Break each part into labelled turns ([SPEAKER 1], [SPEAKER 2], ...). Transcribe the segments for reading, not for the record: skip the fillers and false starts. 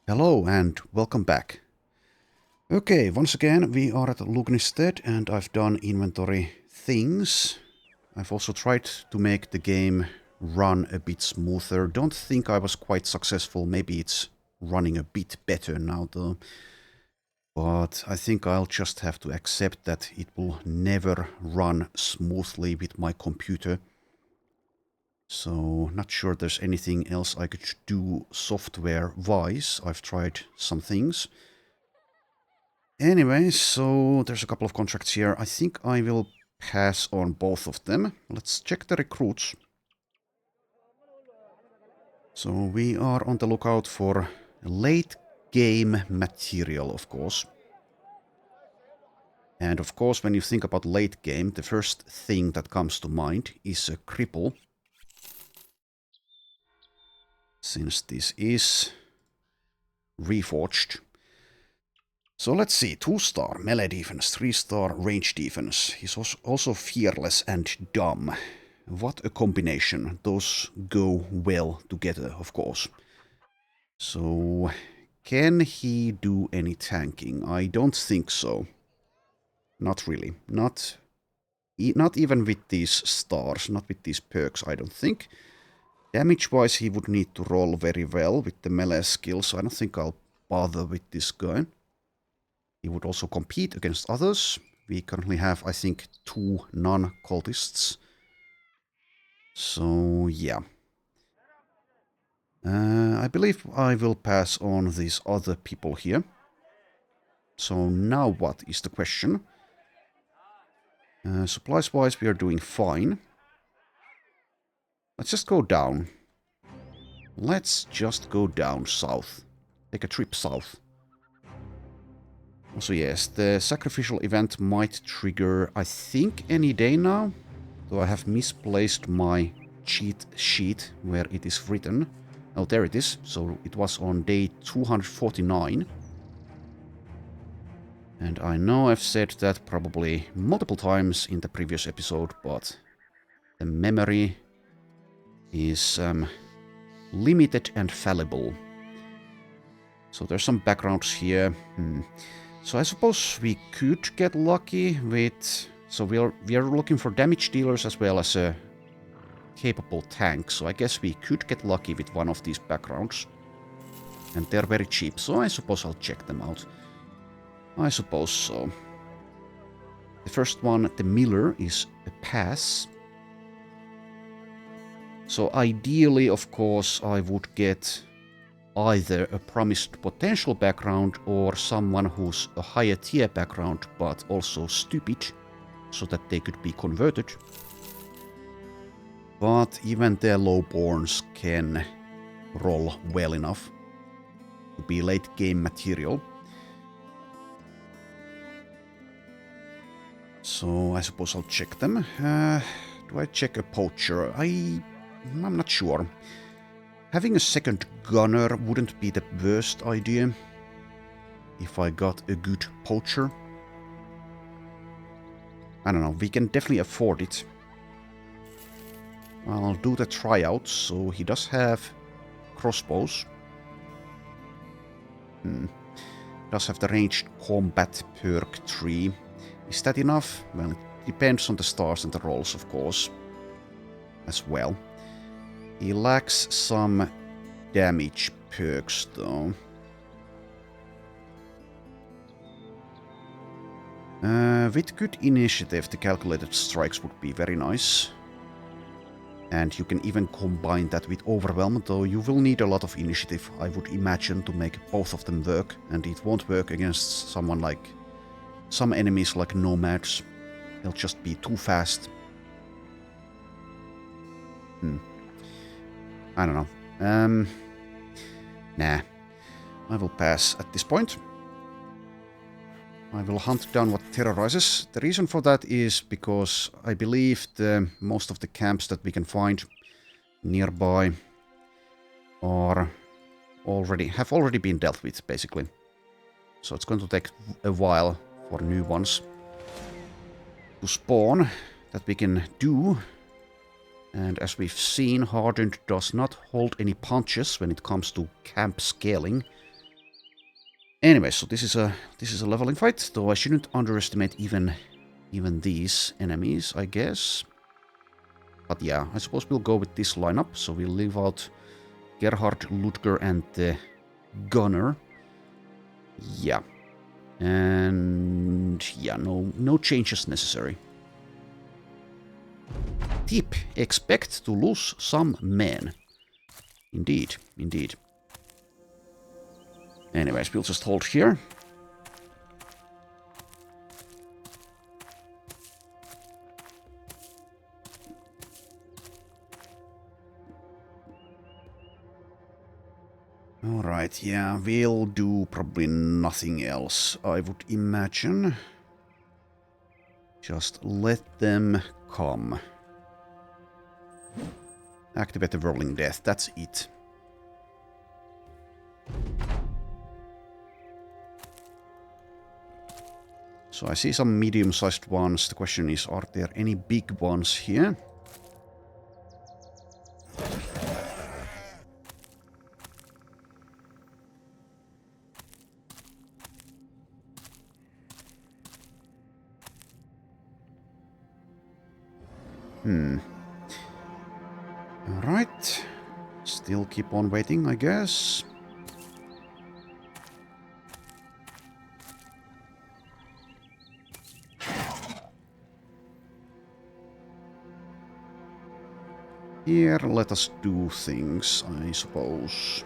[SPEAKER 1] Hello and welcome back. Okay, once again we are at Lugnistead and I've done inventory things. I've also tried to make the game run a bit smoother. Don't think I was quite successful. Maybe it's running a bit better now though. But I think I'll just have to accept that it will never run smoothly with my computer. So, not sure there's anything else I could do software-wise. I've tried some things. Anyway, so there's a couple of contracts here. I think I will pass on both of them. Let's check the recruits. So we are on the lookout for late game material, of course. And of course, when you think about late game, the first thing that comes to mind is a cripple. Since this is Reforged. So let's see, 2-star melee defense, 3-star range defense. He's also fearless and dumb. What a combination. Those go well together, of course. So, can he do any tanking? I don't think so. Not really. Not even with these stars, not with these perks, I don't think. Damage-wise, he would need to roll very well with the melee skills, so I don't think I'll bother with this guy. He would also compete against others. We currently have, I think, 2 non-cultists. So, yeah. I believe I will pass on these other people here. So now what is the question? Supplies-wise, we are doing fine. Let's just go down. Let's just go down south. Take a trip south. Also, yes, the sacrificial event might trigger, I think, any day now. Though I have misplaced my cheat sheet where it is written. Oh, there it is. So it was on day 249. And I know I've said that probably multiple times in the previous episode, but the memory is limited and fallible. So there's some backgrounds here. So I suppose we could get lucky with... So we are looking for damage dealers as well as a capable tank. So I guess we could get lucky with one of these backgrounds. And they're very cheap, so I suppose I'll check them out. I suppose so. The first one, the Miller, is a pass. So ideally, of course, I would get either a promised potential background or someone who's a higher tier background but also stupid, so that they could be converted. But even their lowborns can roll well enough to be late game material. So I suppose I'll check them. Do I check a poacher? I'm not sure. Having a second gunner wouldn't be the worst idea if I got a good poacher. I don't know, we can definitely afford it. I'll do the tryout, so he does have crossbows. Does have the ranged combat perk tree. Is that enough? Well, it depends on the stars and the rolls, of course, as well. He lacks some damage perks, though. With good initiative, the calculated strikes would be very nice. And you can even combine that with overwhelm, though you will need a lot of initiative, I would imagine, to make both of them work. And it won't work against someone like... some enemies like nomads. They'll just be too fast. I don't know. Nah. I will pass at this point. I will hunt down what terrorizes. The reason for that is because I believe most of the camps that we can find nearby have already been dealt with, basically. So it's going to take a while for new ones to spawn that we can do. And as we've seen, Hardened does not hold any punches when it comes to camp scaling. Anyway, so this is a leveling fight, though I shouldn't underestimate even these enemies, I guess. But yeah, I suppose we'll go with this lineup. So we'll leave out Gerhard, Ludger, and the Gunner. Yeah. And yeah, no changes necessary. Tip: expect to lose some men. Indeed, indeed. Anyways, we'll just hold here. Alright, yeah, we'll do probably nothing else, I would imagine. Just let them come. Activate the Whirling Death, that's it. So I see some medium-sized ones. The question is, are there any big ones here? Alright. Still keep on waiting, I guess. Here, let us do things, I suppose.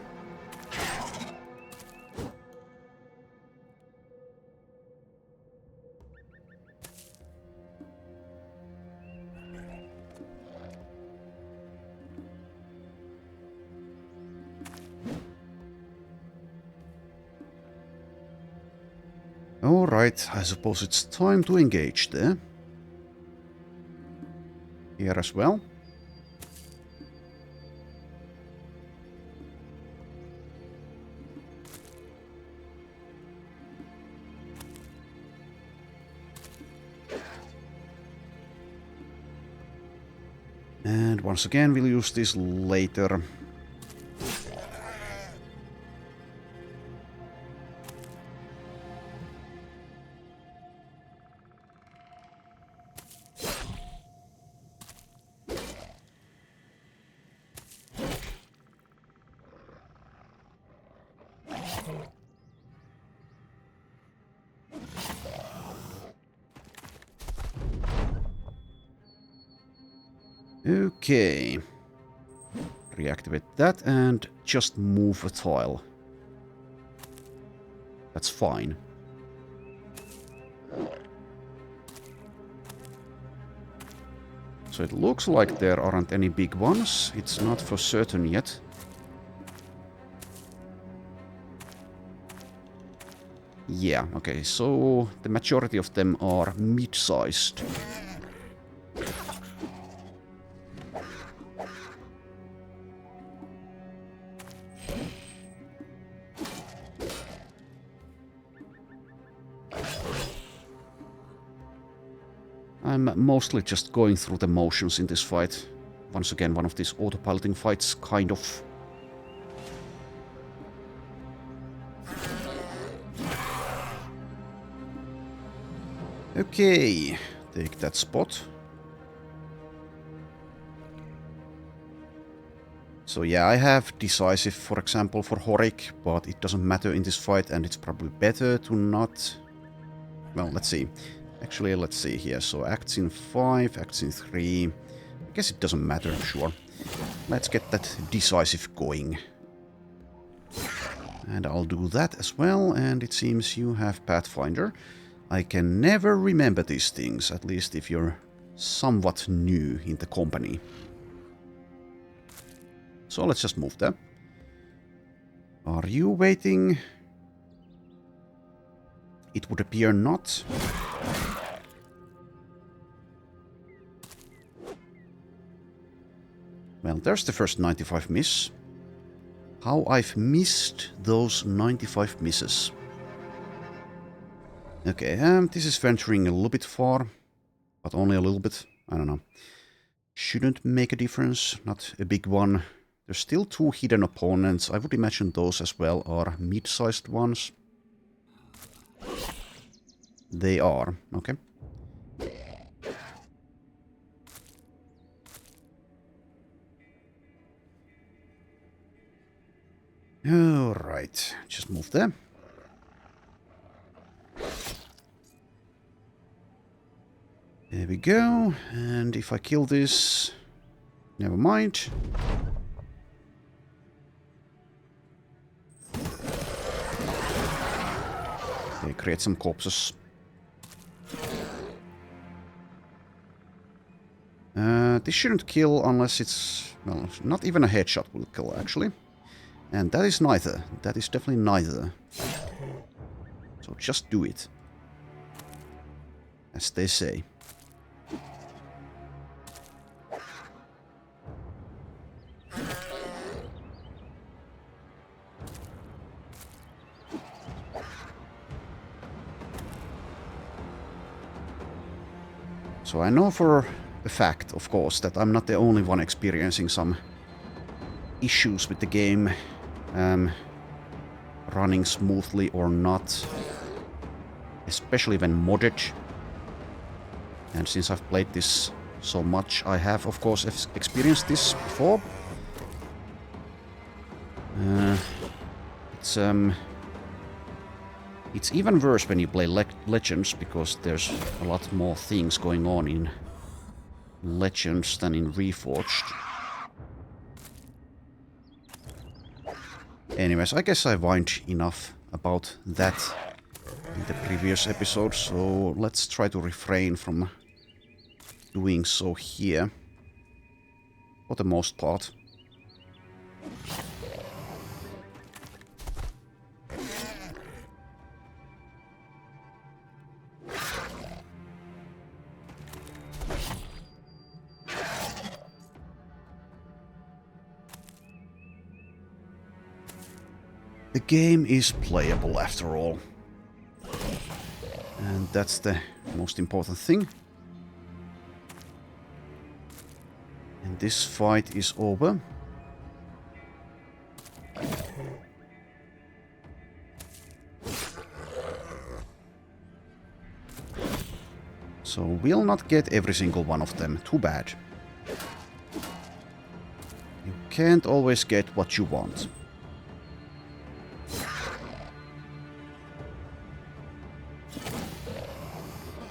[SPEAKER 1] Alright, I suppose it's time to engage there. Here as well. And once again, we'll use this later. Okay. Reactivate that and just move a tile. That's fine. So it looks like there aren't any big ones. It's not for certain yet. Yeah, okay, so the majority of them are mid-sized. I'm mostly just going through the motions in this fight. Once again, one of these autopiloting fights, kind of. Okay, take that spot. So yeah, I have Decisive, for example, for Horik, but it doesn't matter in this fight, and it's probably better to not... Well, let's see. Actually, let's see here. So acts in 5, acts in 3. I guess it doesn't matter, sure. Let's get that Decisive going. And I'll do that as well, and it seems you have Pathfinder. I can never remember these things, at least if you're somewhat new in the company. So let's just move that. Are you waiting? It would appear not. Well, there's the first 95 miss. How I've missed those 95 misses. Okay, this is venturing a little bit far, but only a little bit. I don't know. Shouldn't make a difference, not a big one. There's still 2 hidden opponents. I would imagine those as well are mid-sized ones. They are. Okay. Alright. Just move there. There we go. And if I kill this... Never mind. Okay, create some corpses. This shouldn't kill unless it's... Well, not even a headshot will kill, actually. And that is neither. That is definitely neither. So just do it. As they say. So I know for a fact, of course, that I'm not the only one experiencing some issues with the game running smoothly or not, especially when modded. And since I've played this so much, I have, of course, experienced this before. It's even worse when you play Legends, because there's a lot more things going on in Legends than in Reforged. Anyways, I guess I whined enough about that in the previous episode, so let's try to refrain from doing so here, for the most part. The game is playable after all. And that's the most important thing. And this fight is over. So we'll not get every single one of them. Too bad. You can't always get what you want.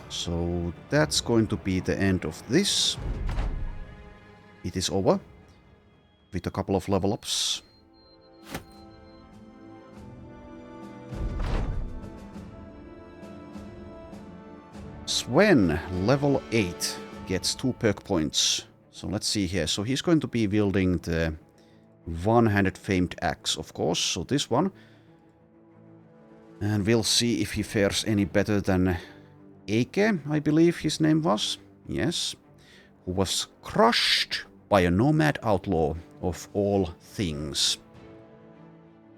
[SPEAKER 1] So that's going to be the end of this. It is over. With a couple of level ups. Sven, level 8, gets 2 perk points. So let's see here. So he's going to be wielding the one-handed famed axe, of course. So this one. And we'll see if he fares any better than Eike, I believe his name was. Yes. Who was crushed by a nomad outlaw of all things.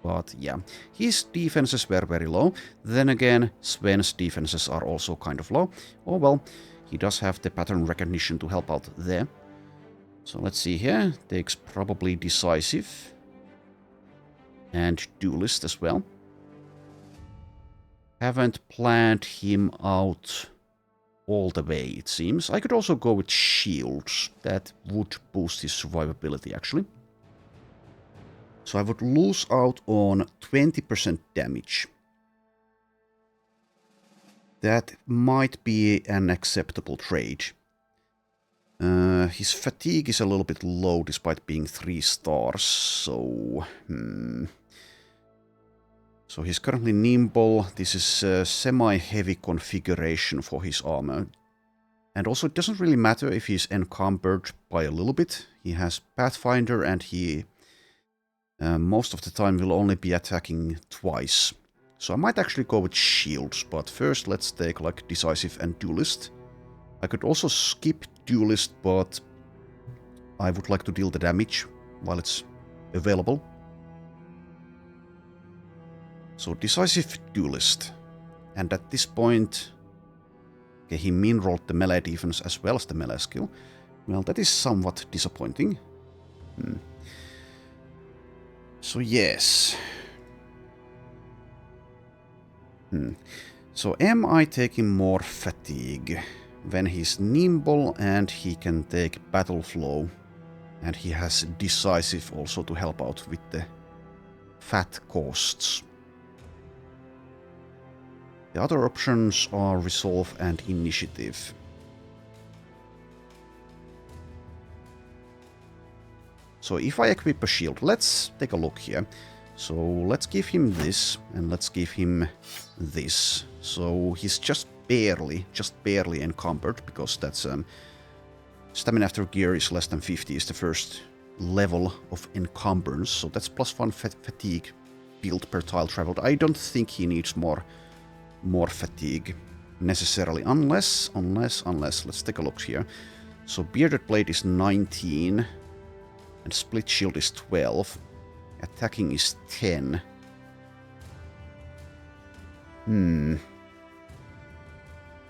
[SPEAKER 1] But yeah, his defenses were very low. Then again, Sven's defenses are also kind of low. Oh well, he does have the pattern recognition to help out there. So let's see here. Takes probably decisive. And duelist as well. Haven't planned him out all the way, it seems. I could also go with shields. That would boost his survivability, actually. So I would lose out on 20% damage. That might be an acceptable trade. His fatigue is a little bit low despite being 3 stars, so... So he's currently nimble. This is a semi-heavy configuration for his armor. And also it doesn't really matter if he's encumbered by a little bit. He has Pathfinder and he most of the time will only be attacking twice. So I might actually go with shields, but first let's take like decisive and duelist. I could also skip duelist, but I would like to deal the damage while it's available. So decisive duelist. And at this point, okay, he min-rolled the melee defense as well as the melee skill. Well, that is somewhat disappointing. So yes. So am I taking more fatigue? When he's nimble and he can take battle flow. And he has decisive also to help out with the fat costs. The other options are resolve and initiative. So if I equip a shield, let's take a look here. So let's give him this, and let's give him this. So he's just barely encumbered, because that's stamina after gear is less than 50 is the first level of encumbrance. So that's +1 fatigue build per tile traveled. I don't think he needs more fatigue necessarily, unless let's take a look here. So bearded blade is 19 and split shield is 12. Attacking is 10.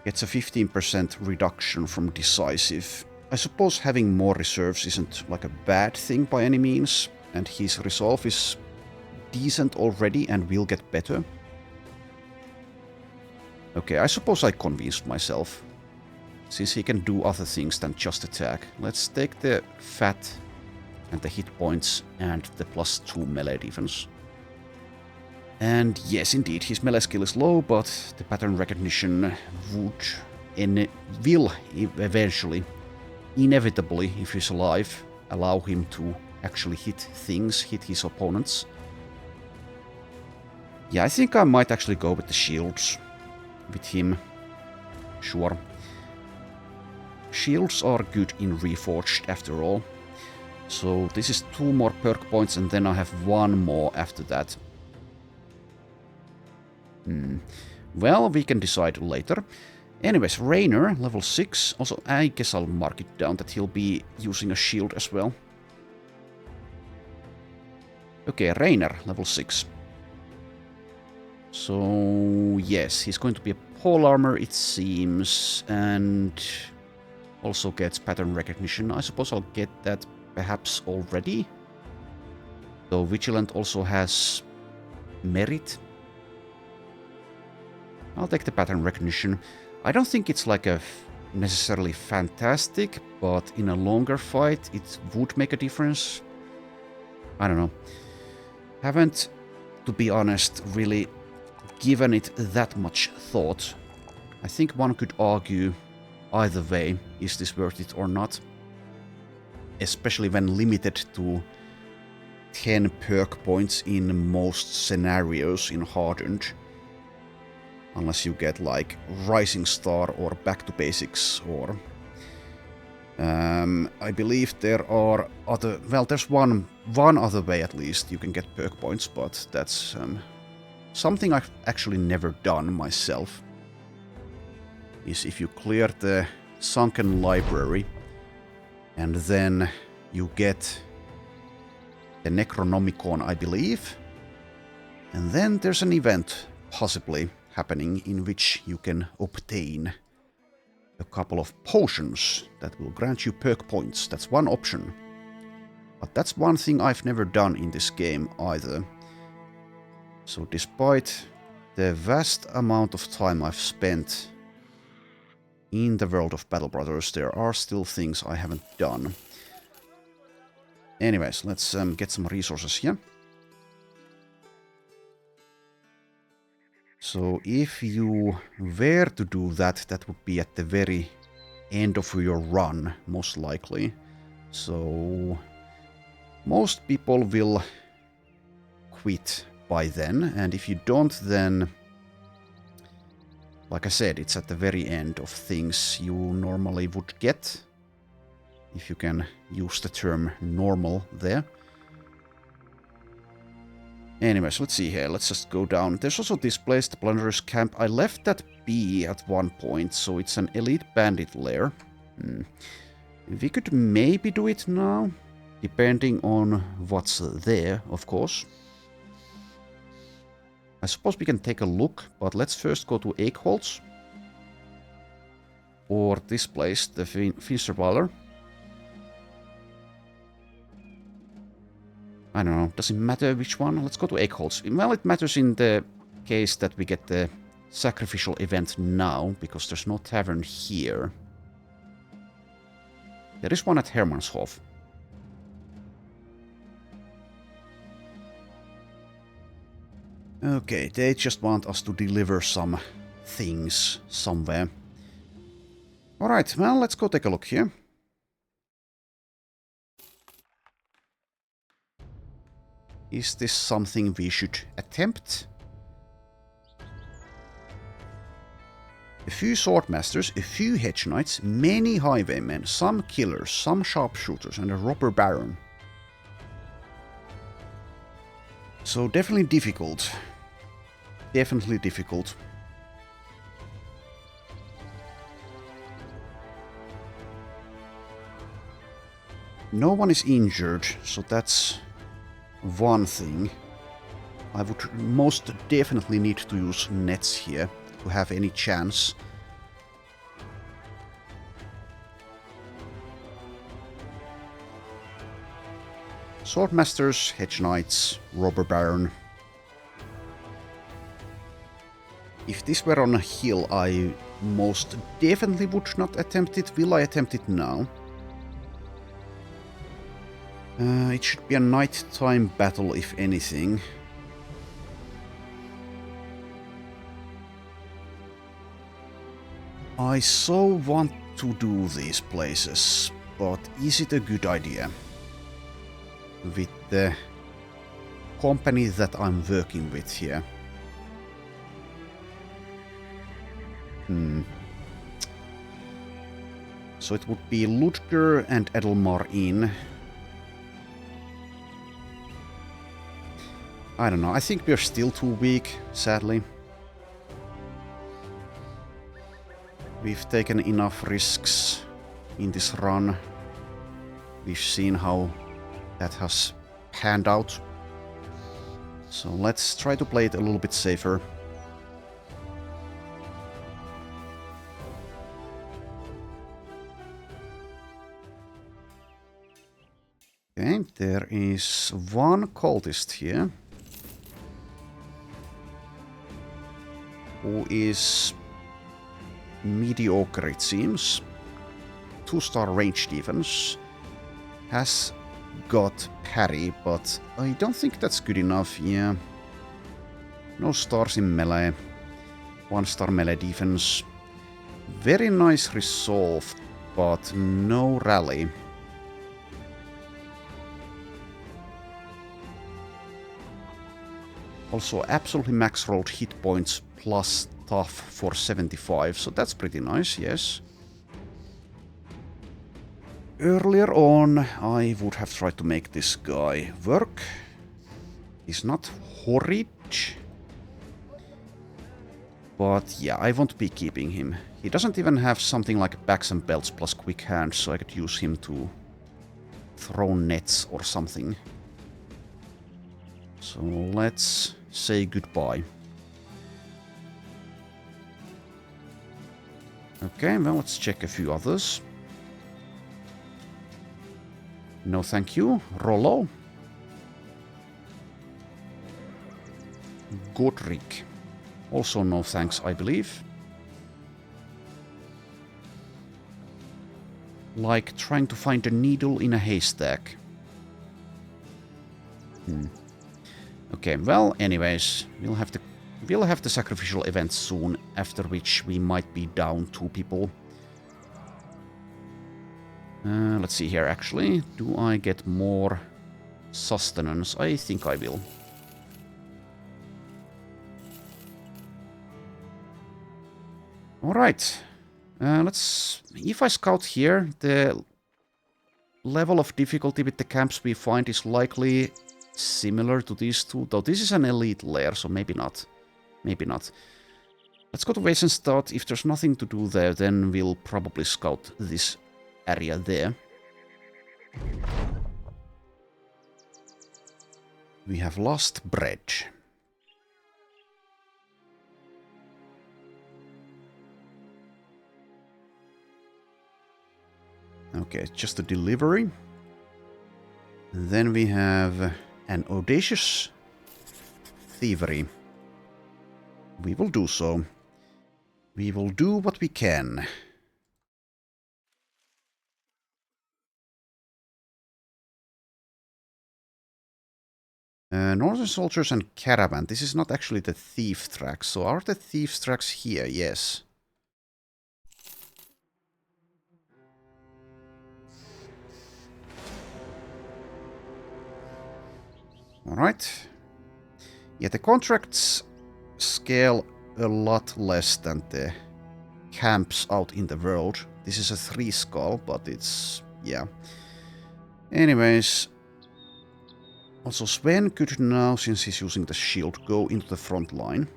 [SPEAKER 1] It's a 15% reduction from decisive. I suppose having more reserves isn't like a bad thing by any means, and his resolve is decent already and will get better. Okay, I suppose I convinced myself, since he can do other things than just attack. Let's take the fat and the hit points and the +2 melee defense. And yes, indeed, his melee skill is low, but the pattern recognition will eventually, inevitably, if he's alive, allow him to actually hit his opponents. Yeah, I think I might actually go with the shields with him. Sure. Shields are good in Reforged after all. So this is 2 more perk points, and then I have 1 more after that. Well, we can decide later. Anyways, Rainer, level 6. Also, I guess I'll mark it down that he'll be using a shield as well. Okay, Rainer, level 6. So, yes, he's going to be a pole armor, it seems, and also gets pattern recognition. I suppose I'll get that perhaps already. So, Vigilant also has merit. I'll take the pattern recognition. I don't think it's like a necessarily fantastic, but in a longer fight it would make a difference. I don't know. Haven't, to be honest, really given it that much thought. I think one could argue either way, is this worth it or not? Especially when limited to 10 perk points in most scenarios in Hardened. Unless you get like Rising Star or Back to Basics, or I believe there are other. Well, there's one other way at least you can get perk points, but that's something I've actually never done myself. Is if you clear the Sunken Library, and then you get the Necronomicon, I believe, and then there's an event possibly happening in which you can obtain a couple of potions that will grant you perk points. That's one option. But that's one thing I've never done in this game either. So despite the vast amount of time I've spent in the world of Battle Brothers, there are still things I haven't done. Anyways, let's get some resources here. So if you were to do that, that would be at the very end of your run, most likely. So most people will quit by then, and if you don't, then, like I said, it's at the very end of things you normally would get, if you can use the term normal there. Anyways, let's see here. Let's just go down. There's also this place, the Plunderer's Camp. I left that be at one point, so it's an elite bandit lair. We could maybe do it now, depending on what's there, of course. I suppose we can take a look, but let's first go to Eichholz. Or this place, the Finsterwaller. I don't know, does it matter which one? Let's go to Eichholz. Well, it matters in the case that we get the sacrificial event now, because there's no tavern here. There is one at Hermannshof. Okay, they just want us to deliver some things somewhere. Alright, well, let's go take a look here. Is this something we should attempt? A few swordmasters, a few hedge knights, many highwaymen, some killers, some sharpshooters, and a robber baron. So definitely difficult. Definitely difficult. No one is injured, so that's one thing. I would most definitely need to use nets here to have any chance. Swordmasters, hedge knights, robber baron. If this were on a hill, I most definitely would not attempt it. Will I attempt it now? It should be a nighttime battle, if anything. I so want to do these places, but is it a good idea? With the company that I'm working with here. So it would be Ludger and Edelmar Inn. I don't know, I think we're still too weak, sadly. We've taken enough risks in this run. We've seen how that has panned out. So let's try to play it a little bit safer. Okay, there is one cultist here. Who is mediocre, it seems. 2-star range defense. Has got parry, but I don't think that's good enough, yeah. No stars in melee. 1-star melee defense. Very nice resolve, but no rally. Also absolutely max rolled hit points plus tough for 75, so that's pretty nice, yes. Earlier on, I would have tried to make this guy work. He's not horrid. But yeah, I won't be keeping him. He doesn't even have something like backs and belts plus quick hands, so I could use him to throw nets or something. So let's say goodbye. Okay, well, let's check a few others. No thank you. Rollo. Godric. Also no thanks, I believe. Like trying to find a needle in a haystack. Okay, well, anyways, we'll have the sacrificial event soon, after which we might be down 2 people. Let's see here, actually. Do I get more sustenance? I think I will. Alright. Let's... If I scout here, the level of difficulty with the camps we find is likely similar to these two, though this is an elite lair, so maybe not. Maybe not. Let's go to Wesenstadt. If there's nothing to do there, then we'll probably scout this area there. We have lost bread. Okay, just a delivery. And then we have an audacious thievery. We will do so. We will do what we can. Northern Soldiers and Caravan. This is not actually the thief track. So are the thieves tracks here? Yes. Alright. Yeah, the contracts scale a lot less than the camps out in the world. This is a 3 skull, but it's... yeah. Anyways. Also, Sven could now, since he's using the shield, go into the front line.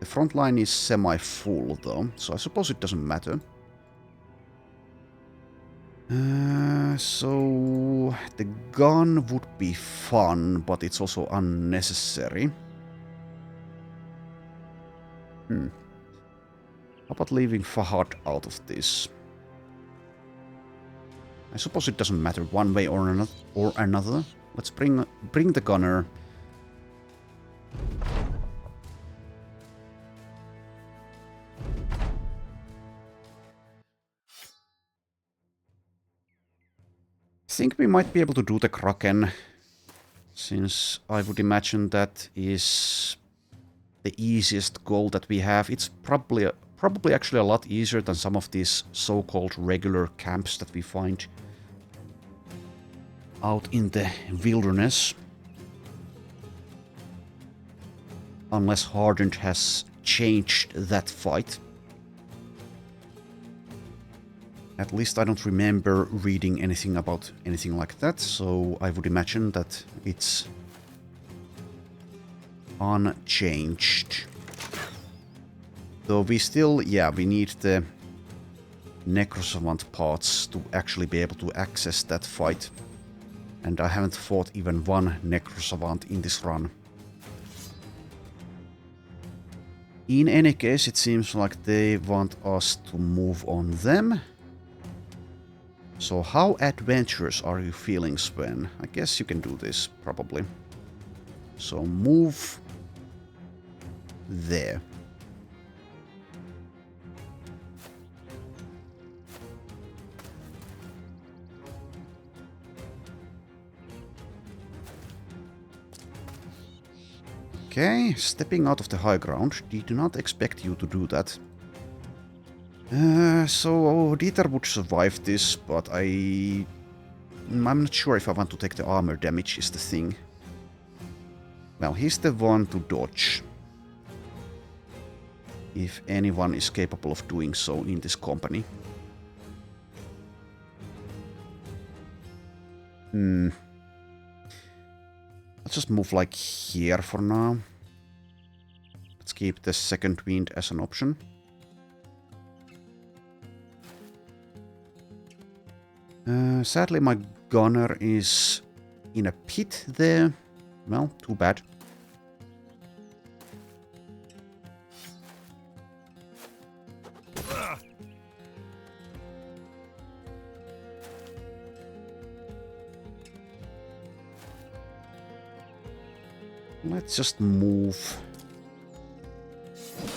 [SPEAKER 1] The front line is semi-full though, so I suppose it doesn't matter. So the gun would be fun, but it's also unnecessary. How about leaving Fahad out of this? I suppose it doesn't matter one way or another. Let's bring the gunner. I think we might be able to do the Kraken, since I would imagine that is the easiest goal that we have. It's probably actually a lot easier than some of these so-called regular camps that we find out in the wilderness. Unless Hardened has changed that fight. At least I don't remember reading anything about anything like that, so I would imagine that it's unchanged. Though we still, yeah, we need the Necrosavant parts to actually be able to access that fight. And I haven't fought even one Necrosavant in this run. In any case, it seems like they want us to move on them. So how adventurous are you feeling, Sven? I guess you can do this, probably. So move there. Okay, stepping out of the high ground. Did not expect you to do that. So Dieter would survive this, but I'm not sure if I want to take the armor damage is the thing. Well, he's the one to dodge. If anyone is capable of doing so in this company. Let's just move like here for now. Let's keep the second wind as an option. Sadly, my gunner is in a pit there. Well, too bad. Let's just move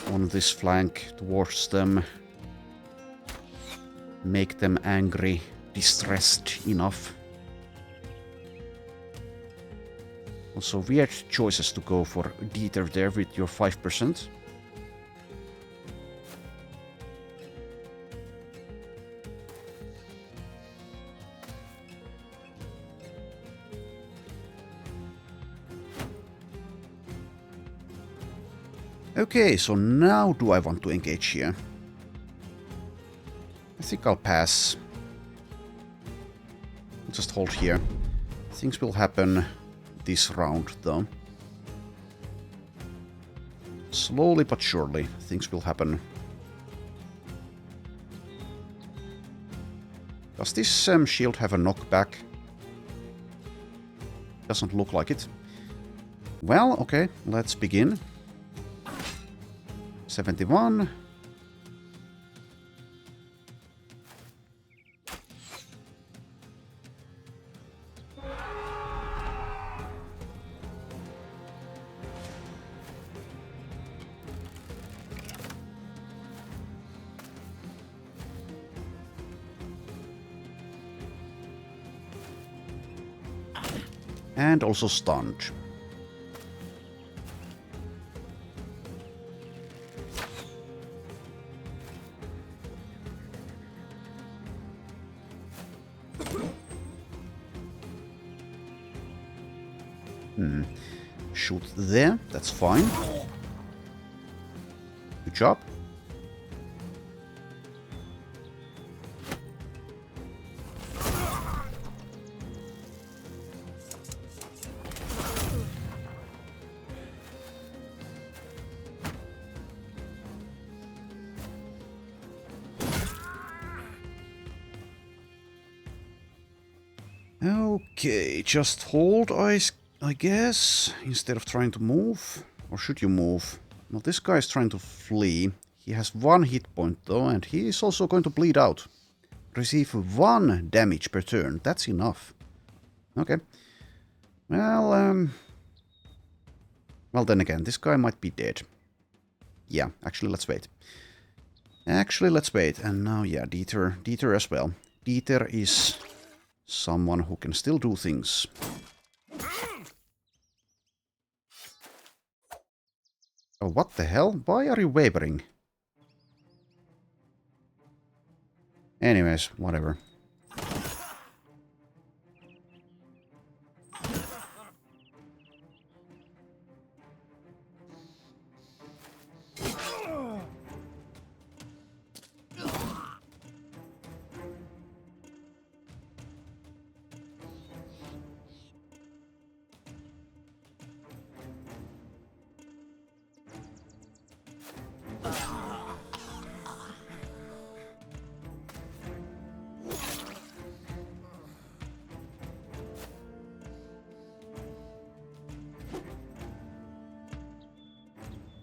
[SPEAKER 1] on this flank towards them. Make them angry. Distressed enough. Also weird choices to go for Dieter there with your 5%. Okay, so now do I want to engage here? I think I'll pass. Just hold here. Things will happen this round, though. Slowly but surely, things will happen. Does this shield have a knockback? Doesn't look like it. Well, okay, let's begin. 71. And also stunned. Shoot there, that's fine. Good job. Okay, just hold, I guess, instead of trying to move. Or should you move? No, this guy is trying to flee. He has 1 hit point though, and he is also going to bleed out. Receive 1 damage per turn. That's enough. Okay. Well, well then again, this guy might be dead. Yeah, actually let's wait. And now, yeah, Dieter as well. Dieter is someone who can still do things. Oh, what the hell? Why are you wavering? Anyways, whatever.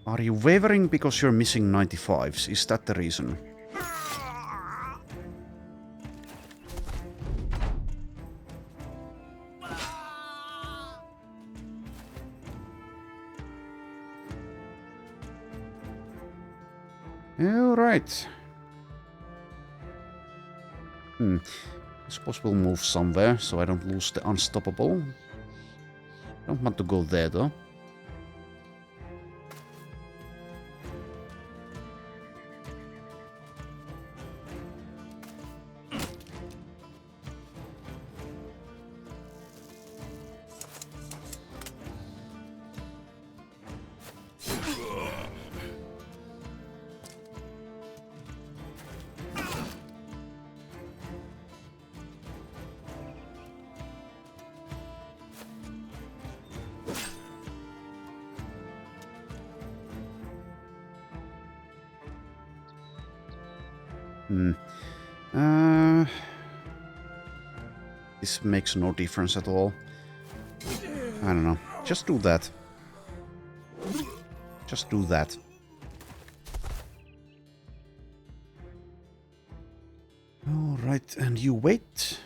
[SPEAKER 1] Are you wavering because you're missing 95s? Is that the reason? Alright. I suppose we'll move somewhere so I don't lose the unstoppable. Don't want to go there though. This makes no difference at all. I don't know. Just do that. Just do that. Alright, and you wait.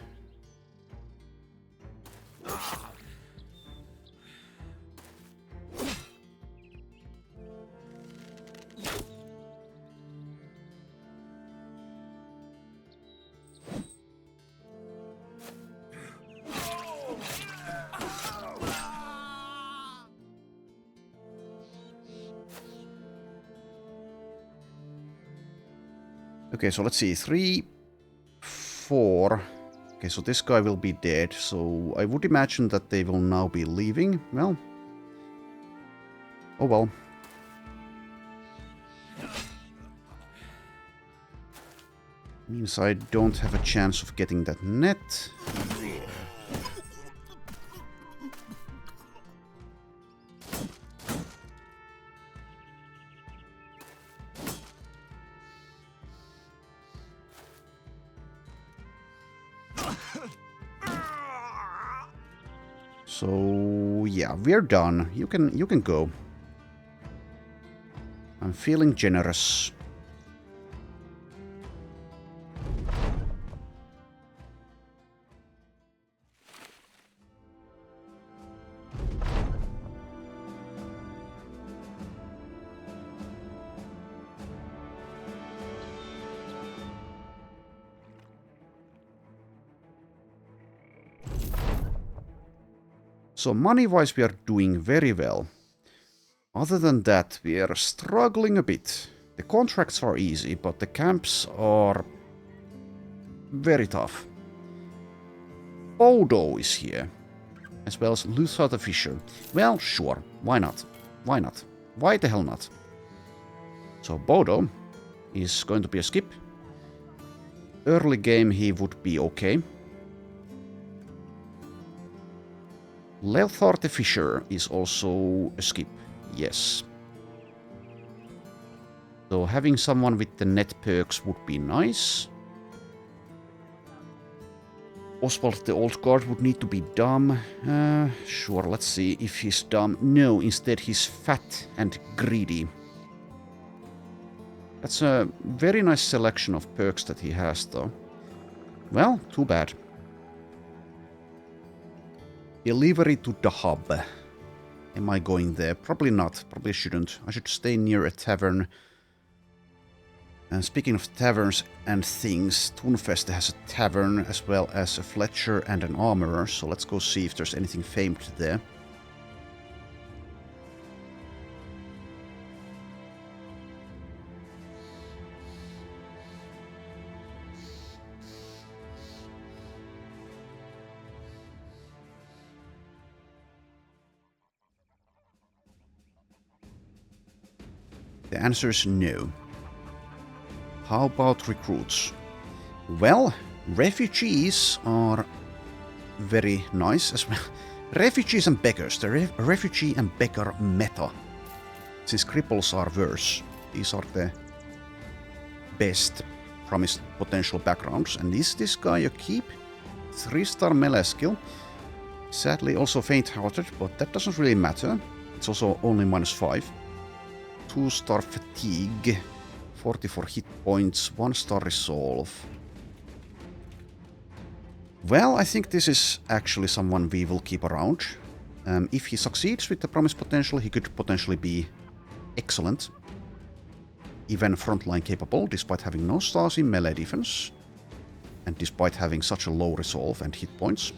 [SPEAKER 1] Okay, so let's see. 3, 4. Okay, so this guy will be dead. So I would imagine that they will now be leaving. Well. Oh well. Means I don't have a chance of getting that net. So yeah, we're done. You can go. I'm feeling generous. So money-wise we are doing very well. Other than that, we are struggling a bit. The contracts are easy, but the camps are very tough. Bodo is here, as well as Luther the Fisher. Well, sure, why not? Why not? Why the hell not? So Bodo is going to be a skip. Early game he would be okay. Luther the Fisher is also a skip, yes. So having someone with the net perks would be nice. Oswald the Old Guard would need to be dumb. Sure, let's see if he's dumb. No, instead he's fat and greedy. That's a very nice selection of perks that he has, though. Well, too bad. Delivery to the hub. Am I going there? Probably not. Probably shouldn't. I should stay near a tavern. And speaking of taverns and things, Tunfest has a tavern as well as a Fletcher and an armorer, so let's go see if there's anything famed there. The answer is no. How about recruits? Well, refugees are very nice as well. Refugees and beggars. The refugee and beggar meta. Since cripples are worse, these are the best promised potential backgrounds. And is this guy a keep? 3-star melee skill. Sadly also faint-hearted, but that doesn't really matter. It's also only -5. 2-star fatigue. 44 hit points, 1-star resolve. Well, I think this is actually someone we will keep around. If he succeeds with the promised potential, he could potentially be excellent. Even frontline capable, despite having no stars in melee defense. And despite having such a low resolve and hit points.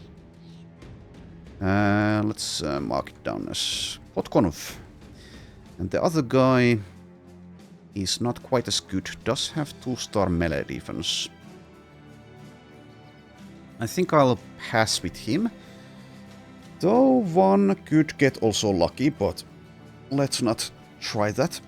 [SPEAKER 1] Let's mark it down as Potkonov. And the other guy is not quite as good, does have 2-star melee defense. I think I'll pass with him. Though one could get also lucky, but let's not try that.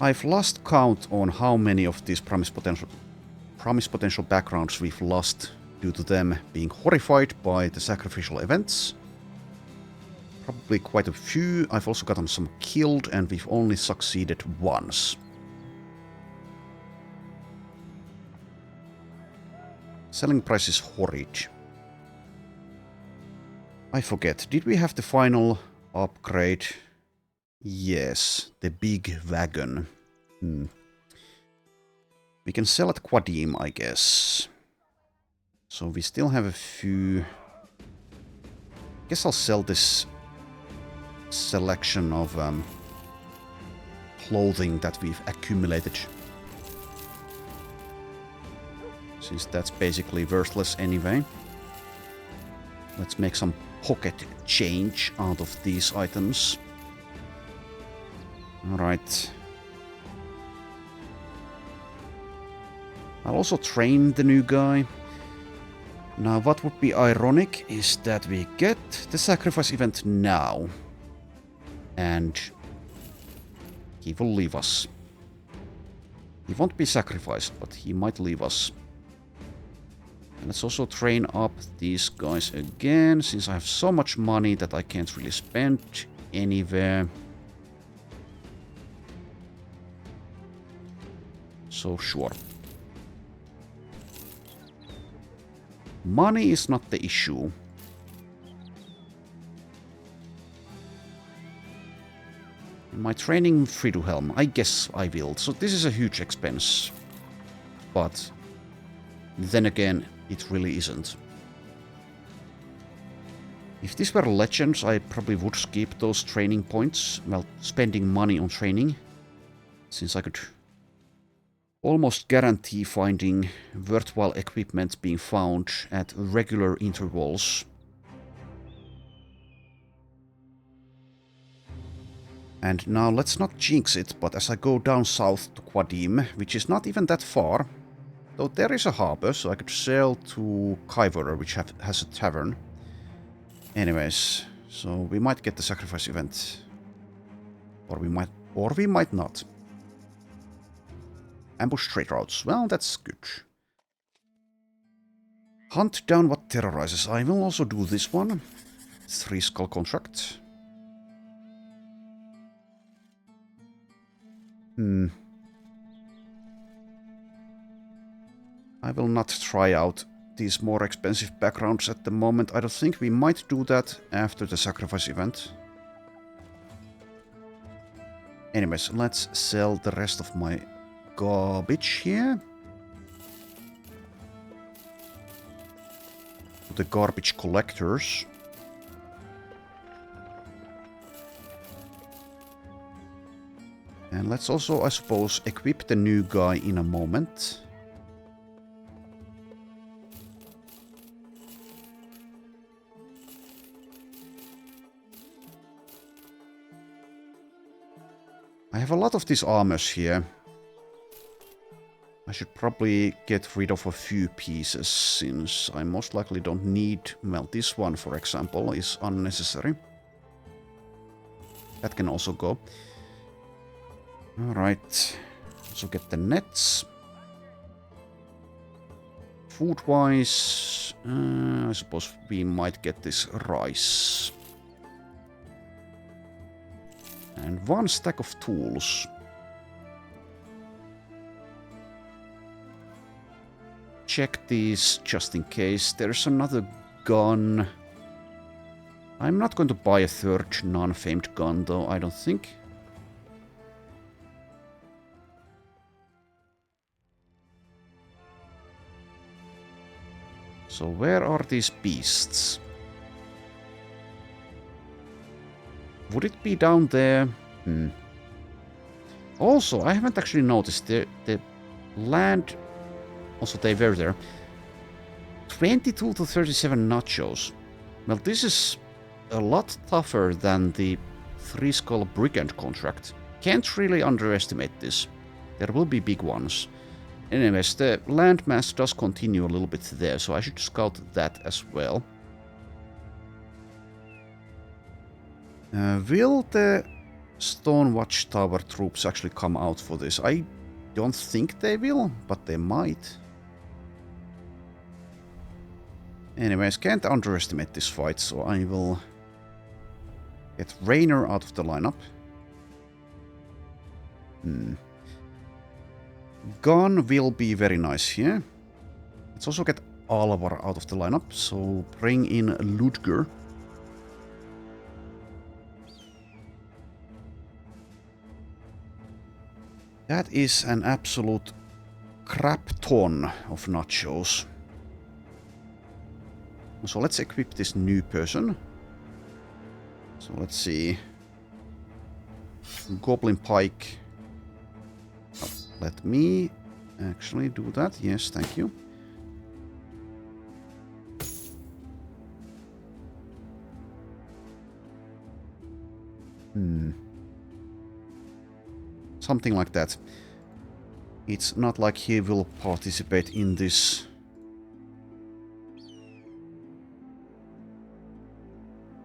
[SPEAKER 1] I've lost count on how many of these promised potential backgrounds we've lost due to them being horrified by the sacrificial events. Probably quite a few. I've also gotten some killed, and we've only succeeded once. Selling price is horrid. I forget, did we have the final upgrade? Yes, the big wagon. We can sell at Quadim, I guess. So we still have a few. I guess I'll sell this selection of clothing that we've accumulated. Since that's basically worthless anyway. Let's make some pocket change out of these items. Alright. I'll also train the new guy. Now, what would be ironic is that we get the sacrifice event now. And he will leave us. He won't be sacrificed, but he might leave us. And let's also train up these guys again, since I have so much money that I can't really spend anywhere. So sure. Money is not the issue. Am I training Friduhelm? I guess I will. So this is a huge expense. But then again, it really isn't. If these were legends, I probably would skip those training points. Well, spending money on training. Since I could almost guarantee finding worthwhile equipment being found at regular intervals. And now let's not jinx it, but as I go down south to Qadim, which is not even that far, though there is a harbor, so I could sail to Kaivorer, which has a tavern. Anyways, so we might get the sacrifice event. Or we might not. Ambush trade routes. Well, that's good. Hunt down what terrorizes. I will also do this one. 3 skull contract. I will not try out these more expensive backgrounds at the moment. I don't think we might do that after the sacrifice event. Anyways, let's sell the rest of my garbage here. To the garbage collectors. And let's also, I suppose, equip the new guy in a moment. I have a lot of these armors here. I should probably get rid of a few pieces, since I most likely don't need... Well, this one, for example, is unnecessary. That can also go. Alright. So get the nets. Food-wise, I suppose we might get this rice. And 1 stack of tools. Check these just in case. There's another gun. I'm not going to buy a 3rd non-famed gun though, I don't think. So where are these beasts? Would it be down there? Also, I haven't actually noticed the land... Also, they were there. 22 to 37 nachos. Well, this is a lot tougher than the 3 skull brigand contract. Can't really underestimate this. There will be big ones. Anyways, the landmass does continue a little bit there, so I should scout that as well. Will the Stone Watchtower troops actually come out for this? I don't think they will, but they might. Anyways, can't underestimate this fight, so I will get Rainer out of the lineup. Gun will be very nice here. Let's also get Alvar out of the lineup, so bring in Ludger. That is an absolute crap ton of nachos. So let's equip this new person. So let's see. Goblin Pike. Oh, let me actually do that. Yes, thank you. Something like that. It's not like he will participate in this.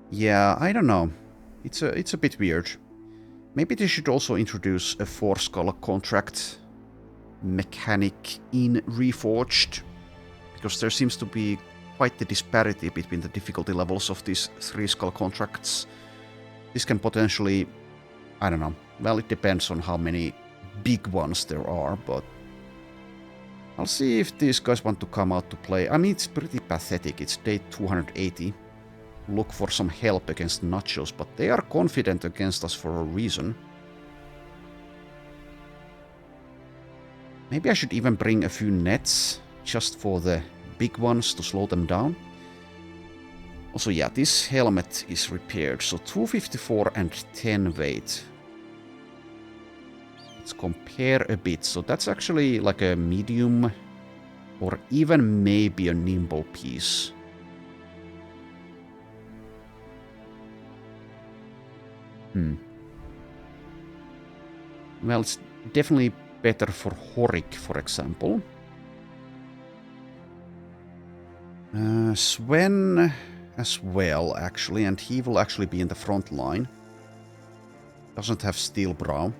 [SPEAKER 1] Yeah, I don't know. It's a bit weird. Maybe they should also introduce a 4-skull contract mechanic in Reforged, because there seems to be quite the disparity between the difficulty levels of these 3-skull contracts. This can potentially, I don't know. Well, it depends on how many big ones there are, but I'll see if these guys want to come out to play. I mean, it's pretty pathetic. It's day 280. Look for some help against Nachos, but they are confident against us for a reason. Maybe I should even bring a few nets, just for the big ones to slow them down. Also, yeah, this helmet is repaired, so 254 and 10 weight. Let's compare a bit. So that's actually like a medium or even maybe a nimble piece. Well, it's definitely better for Horik, for example. Sven as well, actually, and he will actually be in the front line. Doesn't have steel brow.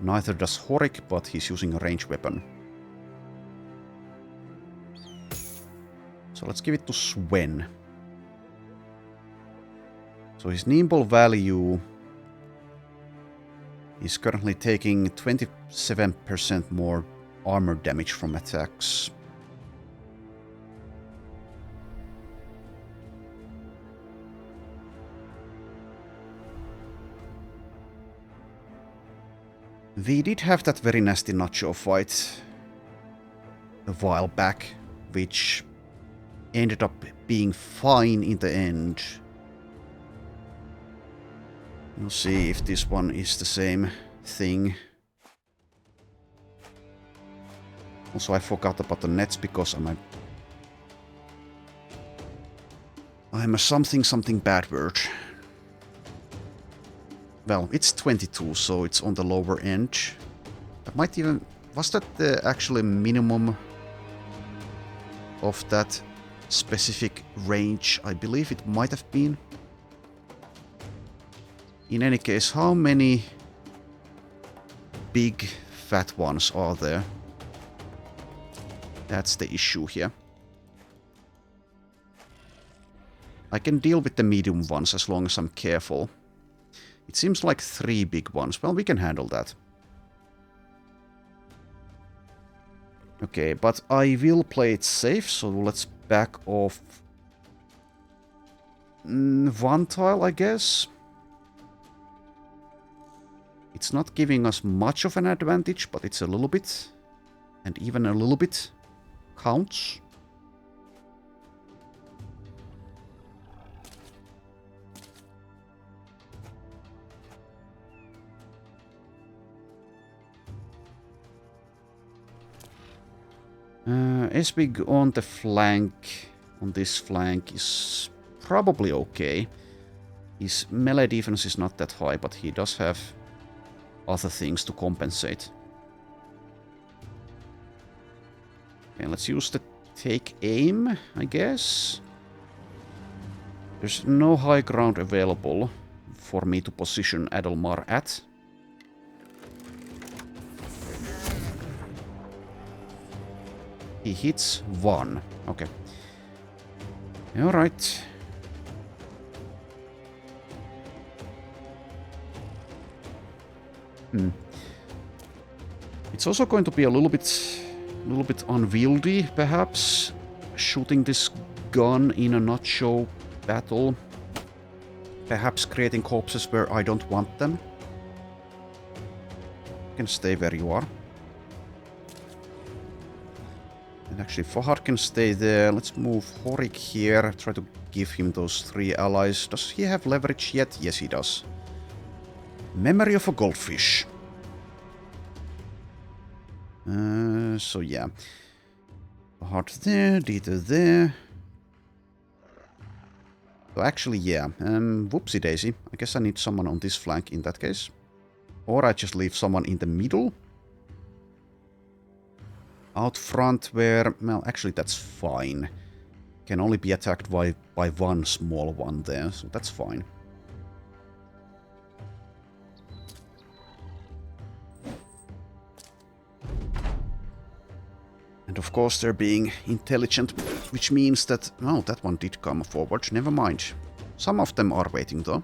[SPEAKER 1] Neither does Horik, but he's using a range weapon. So let's give it to Sven. So his nimble value is currently taking 27% more armor damage from attacks. We did have that very nasty nacho fight a while back, which ended up being fine in the end. We'll see if this one is the same thing. Also, I forgot about the nets because I'm a something bad word. Well, it's 22, so it's on the lower end. That might even... Was that the actual minimum of that specific range? I believe it might have been. In any case, how many big fat ones are there? That's the issue here. I can deal with the medium ones as long as I'm careful. It seems like 3 big ones. Well, we can handle that. Okay, but I will play it safe, so let's back off 1 tile, I guess. It's not giving us much of an advantage, but it's a little bit. And even a little bit counts. Esbig on the flank, on this flank, is probably okay. His melee defense is not that high, but he does have other things to compensate. Okay, let's use the take aim, I guess. There's no high ground available for me to position Adelmar at. He hits 1. Okay. Alright. It's also going to be a little bit unwieldy, perhaps, shooting this gun in a not-show battle. Perhaps creating corpses where I don't want them. You can stay where you are. And actually, Fahad can stay there. Let's move Horik here. Try to give him those 3 allies. Does he have leverage yet? Yes, he does. Memory of a goldfish. So yeah. Fahad there, Dieter there. So actually, yeah. Whoopsie daisy. I guess I need someone on this flank in that case. Or I just leave someone in the middle. Out front where... Well, actually that's fine. Can only be attacked by 1 small one there, so that's fine. And of course they're being intelligent, which means that... Oh, that one did come forward. Never mind. Some of them are waiting though.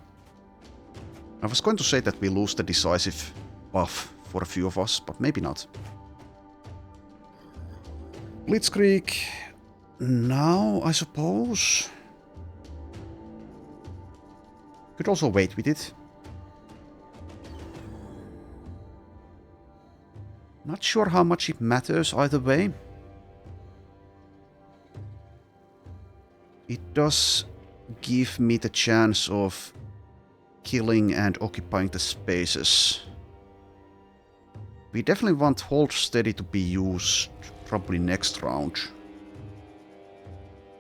[SPEAKER 1] I was going to say that we lose the decisive buff for a few of us, but maybe not. Blitzkrieg. Now, I suppose. Could also wait with it. Not sure how much it matters either way. It does give me the chance of killing and occupying the spaces. We definitely want Hold Steady to be used probably next round.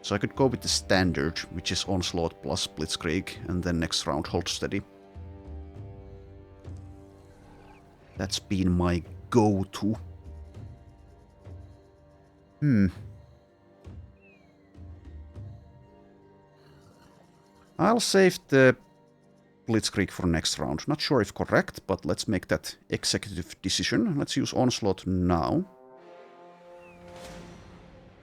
[SPEAKER 1] So I could go with the standard, which is Onslaught plus Blitzkrieg, and then next round Hold Steady. That's been my go-to. I'll save the Blitzkrieg for next round. Not sure if correct, but let's make that executive decision. Let's use Onslaught now.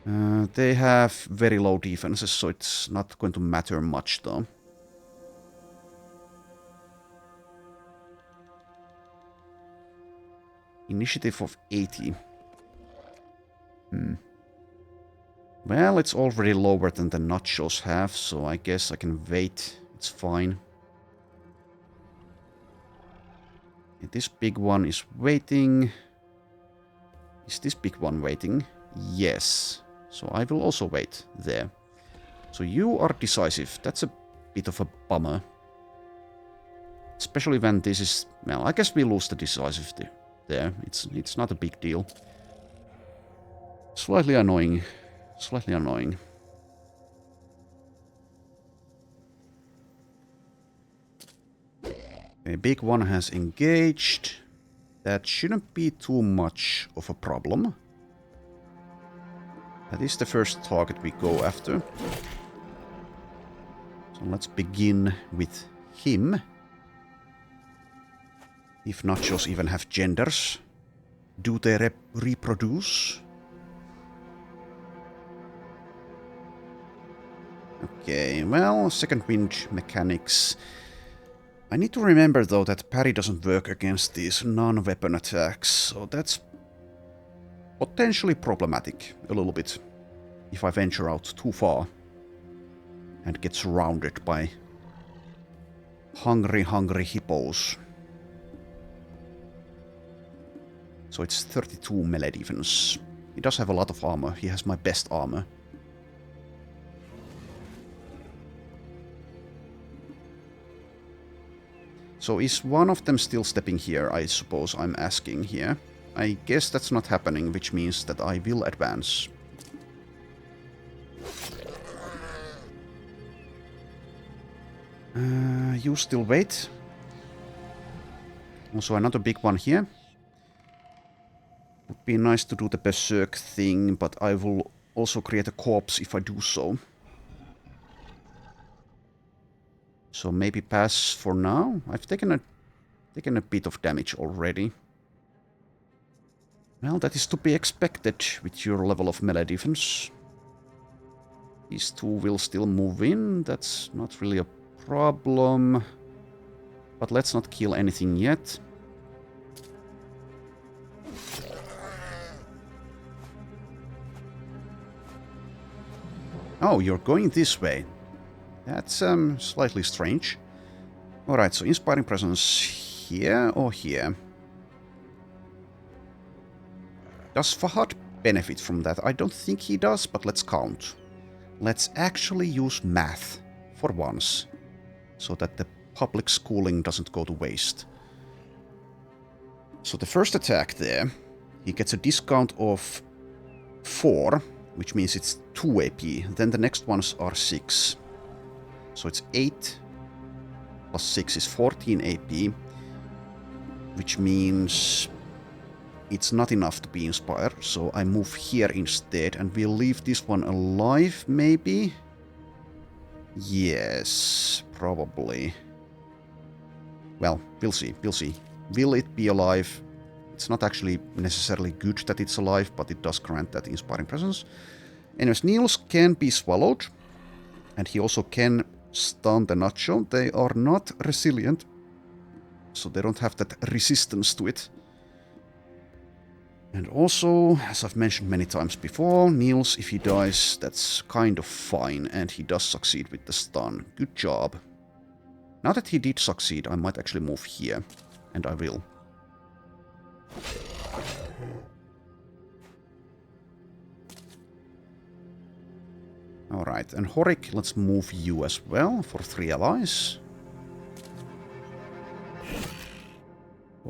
[SPEAKER 1] They have very low defenses, so it's not going to matter much though. Initiative of 80. Well, it's already lower than the nachos have, so I guess I can wait. It's fine. This big one is waiting. Is this big one waiting? Yes. So I will also wait there. So you are decisive. That's a bit of a bummer. Especially when this is... Well, I guess we lose the decisive there. It's not a big deal. Slightly annoying. Slightly annoying. A big one has engaged. That shouldn't be too much of a problem. That is the first target we go after. So let's begin with him. If nachos even have genders. Do they reproduce? Okay, well, second wind mechanics. I need to remember though that parry doesn't work against these non-weapon attacks, so that's potentially problematic a little bit if I venture out too far and get surrounded by hungry hippos. So it's 32 melee defense. He does have a lot of armor. He has my best armor. So is one of them still stepping here, I suppose I'm asking here. I guess that's not happening, which means that I will advance. You still wait. Also another big one here. Would be nice to do the berserk thing, but I will also create a corpse if I do so. So maybe pass for now. I've taken a bit of damage already. Well, that is to be expected with your level of melee defense. These two will still move in. That's not really a problem. But let's not kill anything yet. Oh, you're going this way. That's slightly strange. Alright, so Inspiring Presence here or here? Does Fahad benefit from that? I don't think he does, but let's count. Let's actually use math for once, so that the public schooling doesn't go to waste. So the first attack there, he gets a discount of 4, which means it's 2 AP. Then the next ones are 6. So it's 8 plus 6 is 14 AP, which means it's not enough to be inspired. So I move here instead, and we'll leave this one alive, maybe? Yes, probably. Well, we'll see, we'll see. Will it be alive? It's not actually necessarily good that it's alive, but it does grant that Inspiring Presence. Anyways, Niels can be swallowed, and he also can stun the nacho. They are not resilient, so they don't have that resistance to it. And also, as I've mentioned many times before, Niels, if he dies, that's kind of fine, and he does succeed with the stun. Good job. Now that he did succeed, I might actually move here, and I will. Alright, and Horik, let's move you as well for 3 allies.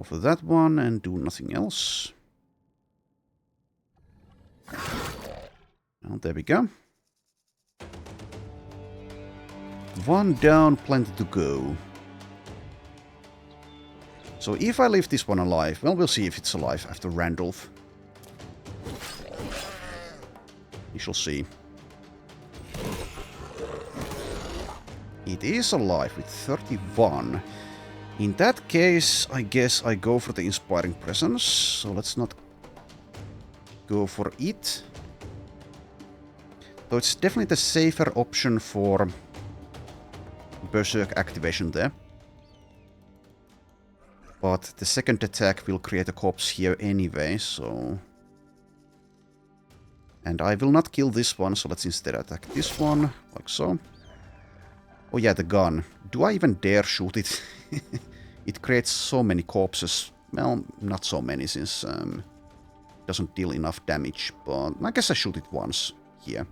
[SPEAKER 1] Go for that one and do nothing else. Well, there we go. One down, plenty to go. So if I leave this one alive, well, we'll see if it's alive after Randolph. We shall see. It is alive with 31. In that case, I guess I go for the Inspiring Presence. So let's not go for it. Though it's definitely the safer option for Berserk activation there. But the second attack will create a corpse here anyway, so... And I will not kill this one, so let's instead attack this one, like so. Oh yeah, the gun. Do I even dare shoot it? It creates so many corpses. Well, not so many, since it doesn't deal enough damage, but I guess I shoot it once here.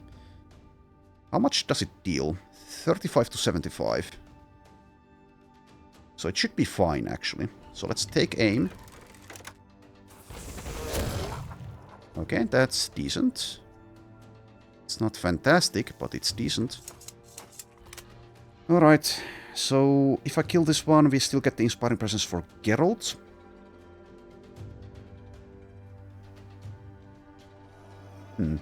[SPEAKER 1] How much does it deal? 35 to 75. So it should be fine, actually. So let's take aim. Okay, that's decent. It's not fantastic, but it's decent. Alright, so if I kill this one, we still get the Inspiring Presence for Geralt. The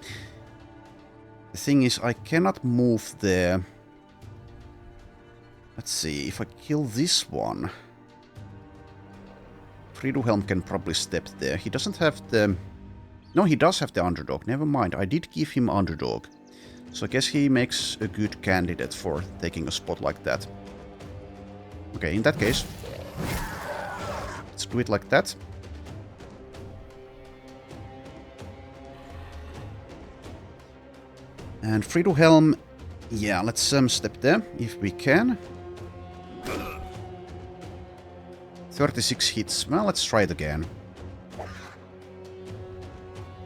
[SPEAKER 1] thing is, I cannot move there. Let's see, if I kill this one... Friedhelm can probably step there. He doesn't have the... No, he does have the Underdog. Never mind, I did give him Underdog. So I guess he makes a good candidate for taking a spot like that. Okay, in that case... Let's do it like that. And Friedhelm... Yeah, let's step there, if we can. 36 hits. Well, let's try it again.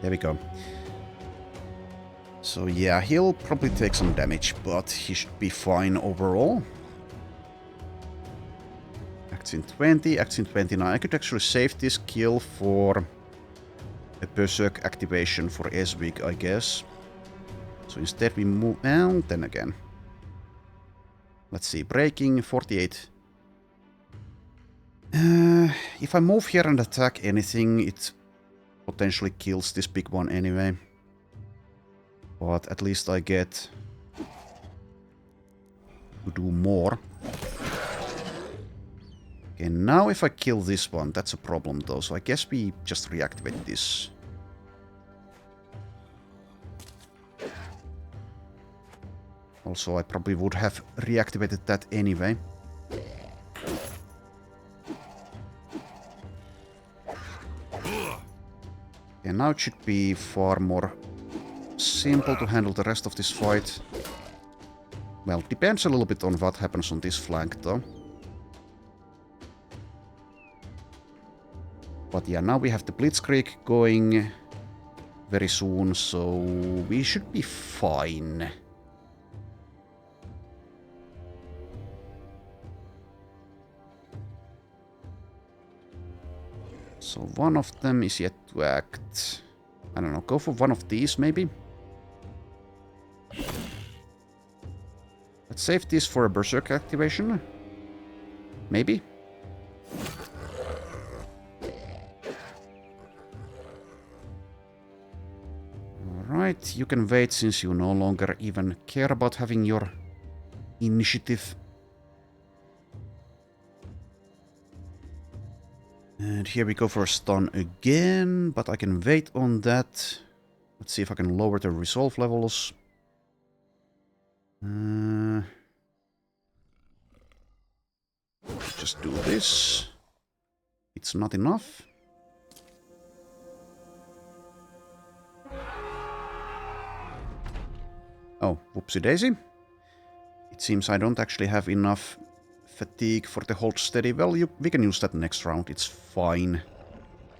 [SPEAKER 1] There we go. So yeah, he'll probably take some damage, but he should be fine overall. Acts in 20, acts in 29. I could actually save this kill for a Berserk activation for Eswig, I guess. So instead we move... And then again. Let's see, breaking 48. If I move here and attack anything, it potentially kills this big one anyway. But at least I get to do more. Okay, now if I kill this one, that's a problem though, so I guess we just reactivate this. Also, I probably would have reactivated that anyway. And now it should be far more simple to handle the rest of this fight. Well, depends a little bit on what happens on this flank though. But yeah, now we have the Blitzkrieg going very soon, so we should be fine. So one of them is yet to act. I don't know, go for one of these maybe? Let's save this for a Berserk activation. Maybe? Alright, you can wait since you no longer even care about having your initiative. And here we go for a stun again, but I can wait on that. Let's see if I can lower the resolve levels. Just do this. It's not enough. Oh, whoopsie daisy. It seems I don't actually have enough fatigue for the hold steady. Well, we can use that next round. It's fine.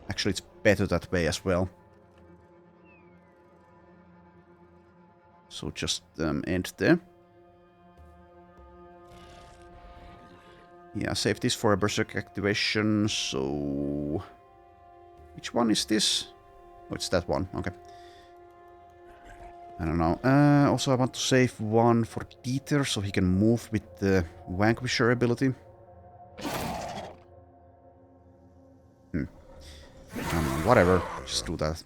[SPEAKER 1] Actually, it's better that way as well. So just end there. Yeah, save this for a berserk activation, so... Which one is this? Oh, it's that one, okay. I don't know. Also, I want to save one for Dieter, so he can move with the Vanquisher ability. I don't know, whatever, just do that.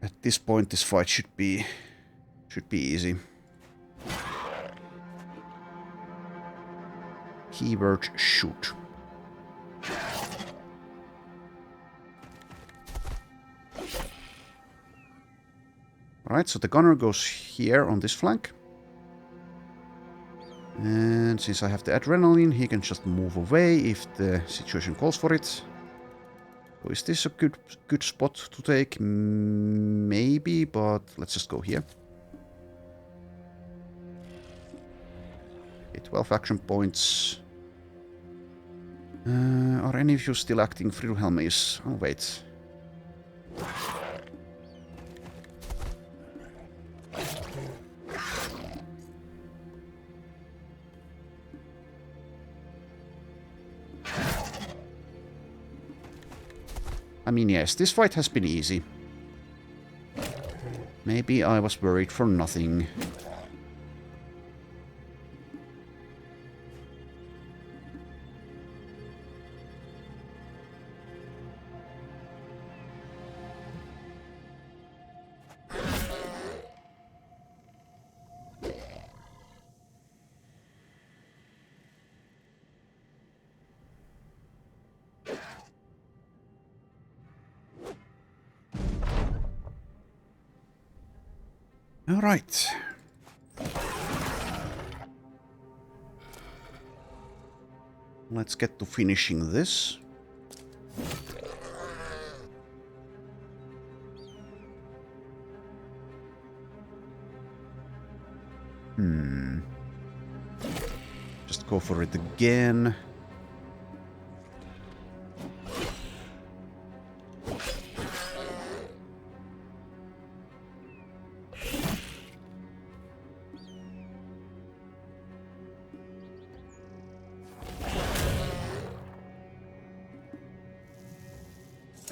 [SPEAKER 1] At this point, this fight should be easy. Keyword shoot. Alright, so the gunner goes here on this flank. And since I have the adrenaline, he can just move away if the situation calls for it. So is this a good spot to take? Maybe, but let's just go here. Okay, 12 action points. Are any of you still acting? Friedhelm is... Oh, wait. I mean, yes, this fight has been easy. Maybe I was worried for nothing. All right. Let's get to finishing this. Just go for it again.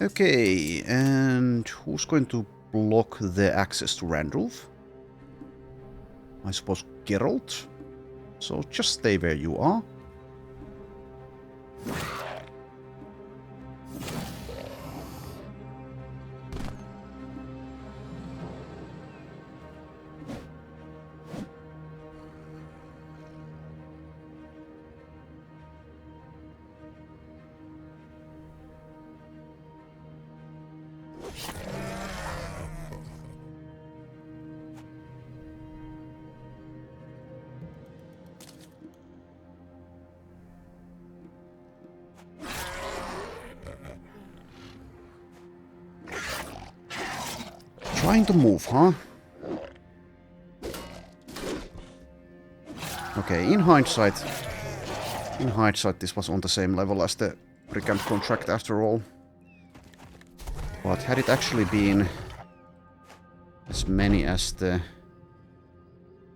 [SPEAKER 1] Okay, and who's going to block the access to Randulf? I suppose Geralt. So just stay where you are. Trying to move, huh? Okay, in hindsight, this was on the same level as the Recamp contract after all. But had it actually been as many as the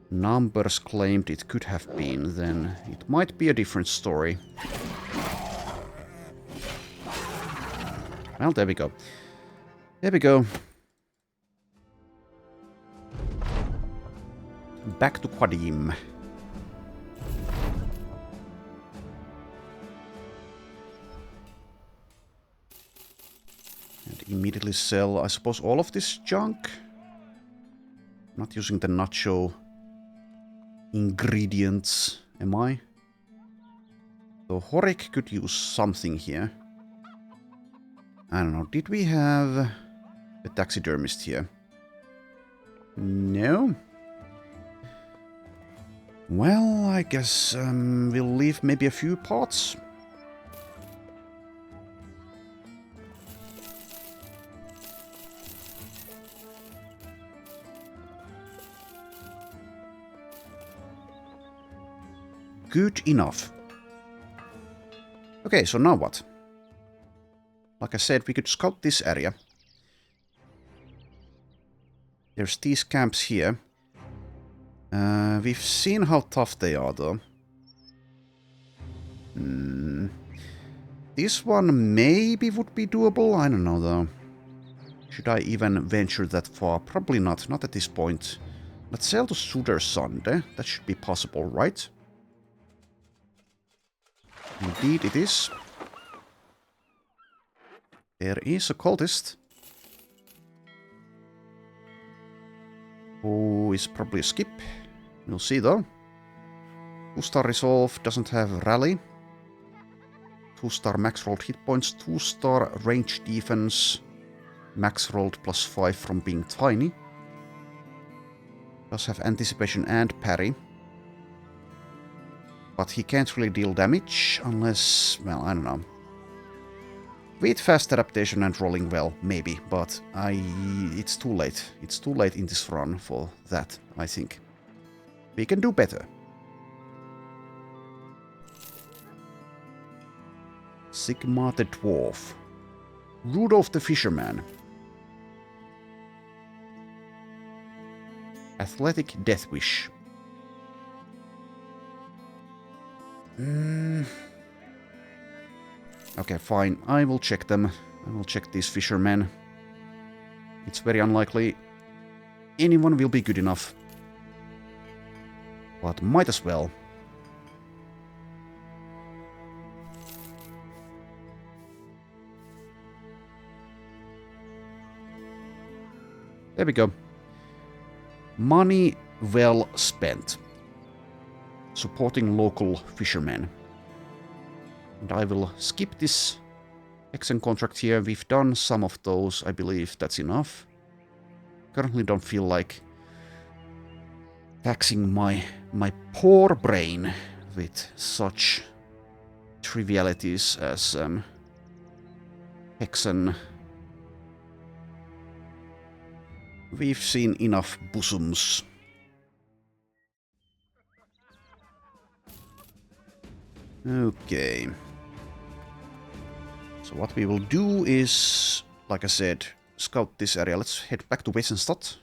[SPEAKER 1] numbers claimed it could have been, then it might be a different story. Well, there we go. There we go. Back to Qadim. And immediately sell, I suppose, all of this junk. Not using the nacho ingredients, am I? So Horik could use something here. I don't know, did we have a taxidermist here? No? Well, I guess we'll leave maybe a few parts. Good enough. Okay, so now what? Like I said, we could scout this area. There's these camps here. We've seen how tough they are, though. This one maybe would be doable. I don't know though. Should I even venture that far? Probably not. Not at this point. Let's sail to Sudersande. That should be possible, right? Indeed it is. There is a cultist. Who is probably a skip. We'll see though. 2-star resolve, doesn't have rally. 2-star max rolled hit points, 2-star range defense. Max rolled +5 from being tiny. Does have anticipation and parry. But he can't really deal damage unless, well, I don't know. With fast adaptation and rolling well, maybe, but it's too late. It's too late in this run for that, I think. We can do better. Sigma the Dwarf. Rudolph the Fisherman. Athletic Death Wish. Okay, fine. I will check them. I will check these fishermen. It's very unlikely anyone will be good enough. But might as well. There we go. Money well spent. Supporting local fishermen. And I will skip this Hexen contract here. We've done some of those. I believe that's enough. Currently don't feel like taxing my poor brain with such trivialities as Hexen. We've seen enough bosoms. Okay. So what we will do is, like I said, scout this area. Let's head back to Wesenstadt.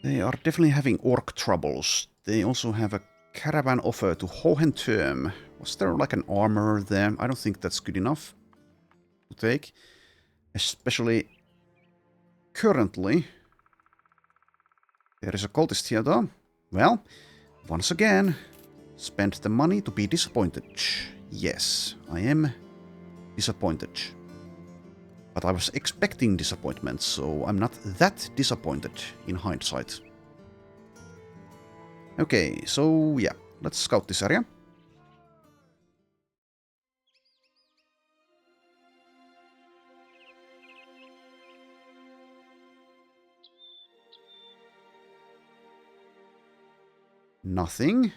[SPEAKER 1] They are definitely having orc troubles. They also have a caravan offer to Hohenturm. Was there like an armor there? I don't think that's good enough to take. Especially currently. There is a cultist here though. Well, once again, spend the money to be disappointed. Yes, I am disappointed. But I was expecting disappointment, so I'm not that disappointed in hindsight. Okay, so yeah, let's scout this area. Nothing.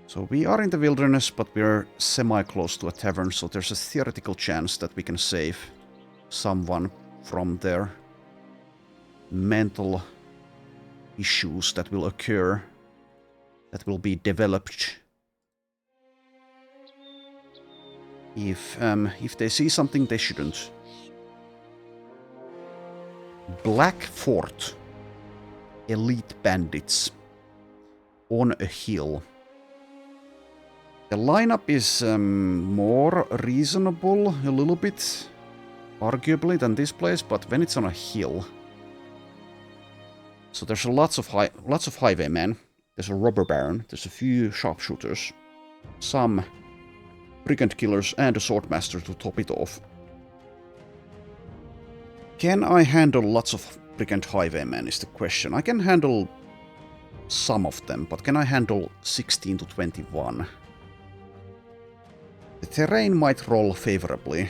[SPEAKER 1] So we are in the wilderness, but we're semi-close to a tavern, so there's a theoretical chance that we can save someone from their mental issues that will occur, that will be developed. If they see something they shouldn't. Black Fort. Elite bandits. On a hill. The lineup is more reasonable, a little bit, arguably, than this place, but when it's on a hill. So there's lots of highwaymen. There's a robber baron. There's a few sharpshooters. Some brigand killers and a swordmaster to top it off. Can I handle lots of brigand highwaymen is the question. I can handle some of them, but can I handle 16 to 21? The terrain might roll favorably.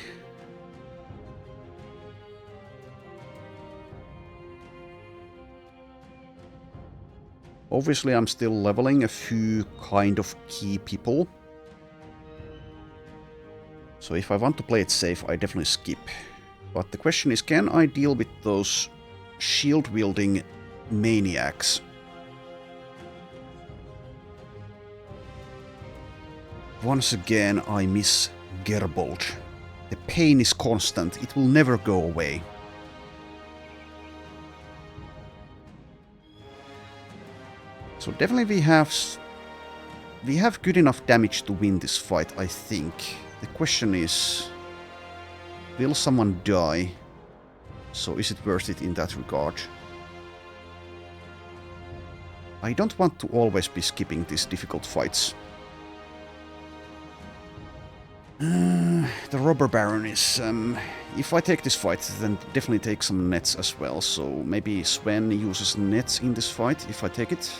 [SPEAKER 1] Obviously, I'm still leveling a few kind of key people. So if I want to play it safe, I definitely skip. But the question is, can I deal with those shield-wielding maniacs? Once again, I miss Gerbold. The pain is constant. It will never go away. So definitely we have good enough damage to win this fight, I think. The question is, will someone die? So is it worth it in that regard? I don't want to always be skipping these difficult fights. The Robber Baron is... if I take this fight, then definitely take some nets as well. So maybe Sven uses nets in this fight, if I take it.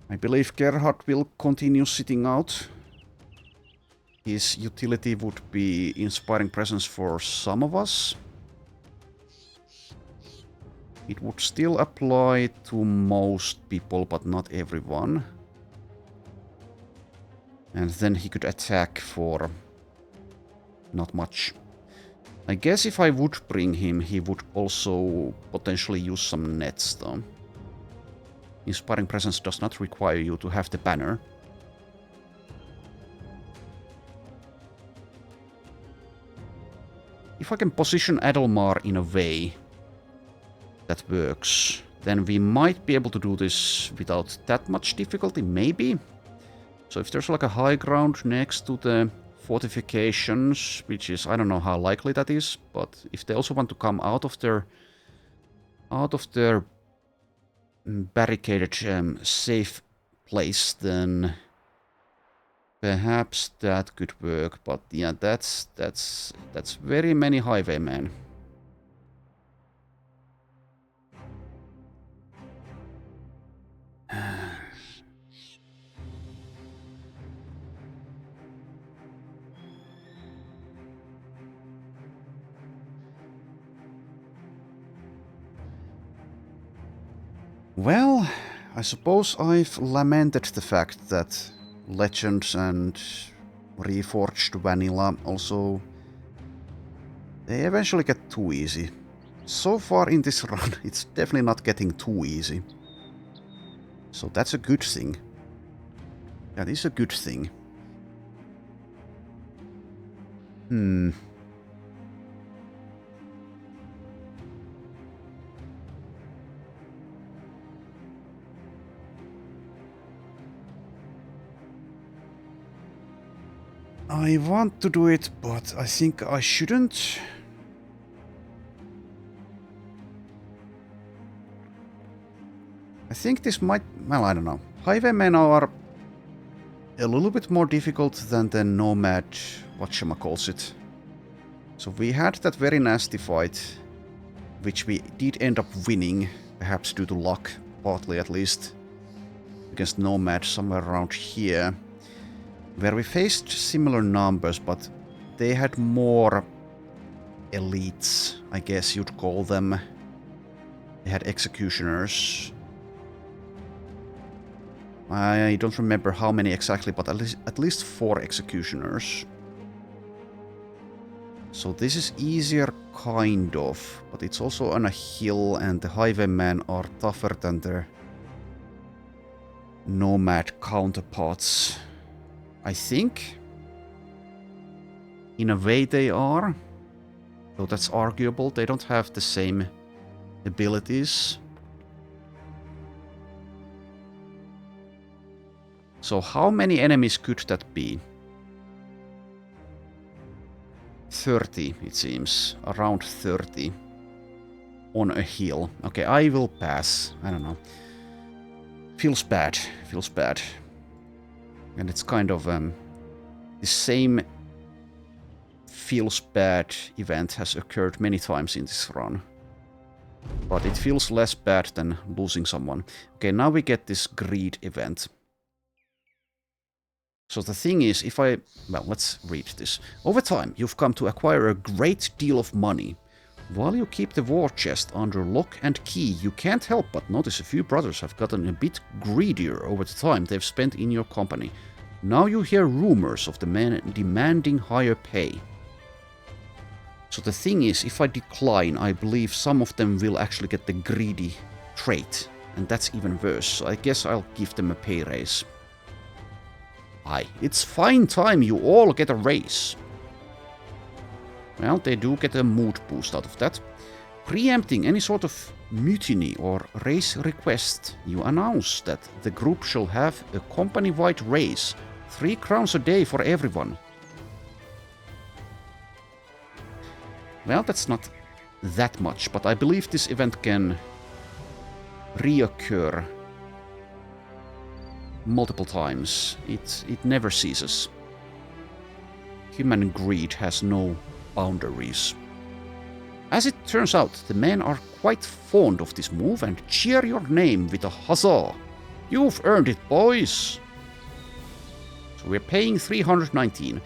[SPEAKER 1] I believe Gerhard will continue sitting out. His utility would be Inspiring Presence for some of us. It would still apply to most people, but not everyone. And then he could attack for not much. I guess if I would bring him, he would also potentially use some nets, though. Inspiring Presence does not require you to have the banner. If I can position Adelmar in a way that works, then we might be able to do this without that much difficulty, maybe. So if there's like a high ground next to the fortifications, which is, I don't know how likely that is, but if they also want to come out of their barricaded safe place, then perhaps that could work. But yeah, that's very many highwaymen. Well, I suppose I've lamented the fact that Legends and Reforged Vanilla also... they eventually get too easy. So far in this run, it's definitely not getting too easy. So that's a good thing. That is a good thing. I want to do it, but I think I shouldn't. I think this might... well, I don't know. Highwaymen are a little bit more difficult than the Nomad whatchamacallit. So we had that very nasty fight, which we did end up winning, perhaps due to luck, partly at least, against Nomad somewhere around here, where we faced similar numbers, but they had more elites, I guess you'd call them. They had executioners. I don't remember how many exactly, but at least 4 executioners. So this is easier, kind of, but it's also on a hill, and the highwaymen are tougher than their Nomad counterparts. I think. In a way they are. Though that's arguable, they don't have the same abilities. So how many enemies could that be? 30, it seems. Around 30. On a hill. Okay, I will pass. I don't know. Feels bad. Feels bad. And it's kind of the same feels bad event has occurred many times in this run. But it feels less bad than losing someone. Okay, now we get this greed event. So the thing is, if I... well, let's read this. Over time, you've come to acquire a great deal of money. While you keep the war chest under lock and key, you can't help but notice a few brothers have gotten a bit greedier over the time they've spent in your company. Now you hear rumors of the men demanding higher pay. So the thing is, if I decline, I believe some of them will actually get the greedy trait. And that's even worse, so I guess I'll give them a pay raise. Aye, it's fine time you all get a raise. Well, they do get a mood boost out of that. Preempting any sort of mutiny or raise request, you announce that the group shall have a company-wide raise, 3 crowns a day for everyone. Well, that's not that much, but I believe this event can reoccur multiple times. It never ceases. Human greed has no boundaries. As it turns out, the men are quite fond of this move and cheer your name with a huzzah. You've earned it, boys! So we're paying 319.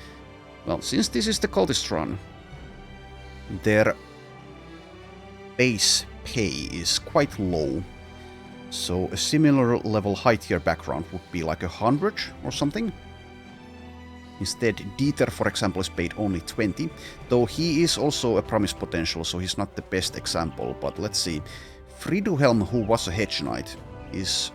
[SPEAKER 1] Well, since this is the cultist run, their base pay is quite low. So a similar level high tier background would be like 100 or something. Instead, Dieter, for example, is paid only 20, though he is also a promise potential, so he's not the best example. But let's see. Friduhelm, who was a hedge knight, is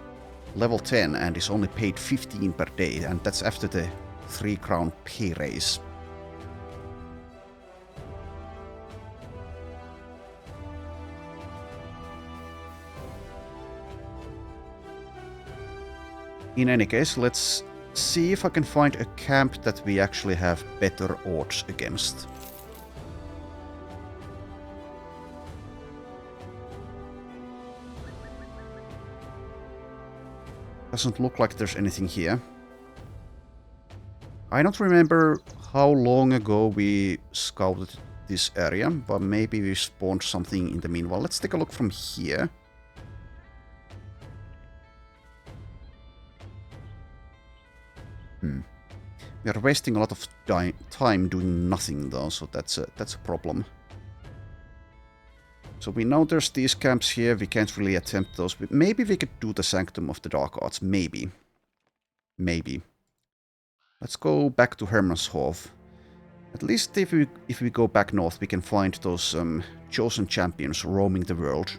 [SPEAKER 1] level 10 and is only paid 15 per day, and that's after the 3 crown pay raise. In any case, let's see if I can find a camp that we actually have better odds against. Doesn't look like there's anything here. I don't remember how long ago we scouted this area, but maybe we spawned something in the meanwhile. Let's take a look from here. We are wasting a lot of time doing nothing though, so that's a problem. So we know there's these camps here, we can't really attempt those. But maybe we could do the Sanctum of the Dark Arts, maybe. Maybe. Let's go back to Hermanshof. At least if we go back north, we can find those chosen champions roaming the world.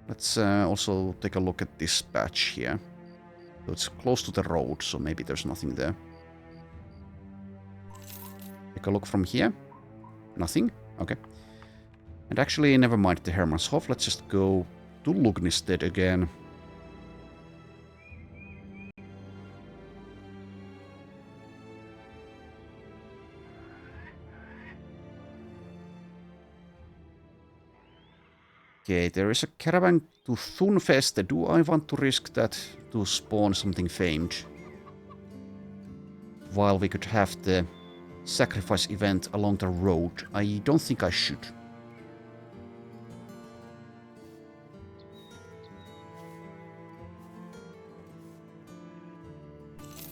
[SPEAKER 1] Let's also take a look at this patch here. So it's close to the road, so maybe there's nothing there. Take a look from here. Nothing? Okay. And actually, never mind the Hermanshof. Let's just go to Lugnisted again. Okay, there is a caravan to Thunfest. Do I want to risk that to spawn something famed? While we could have the sacrifice event along the road, I don't think I should.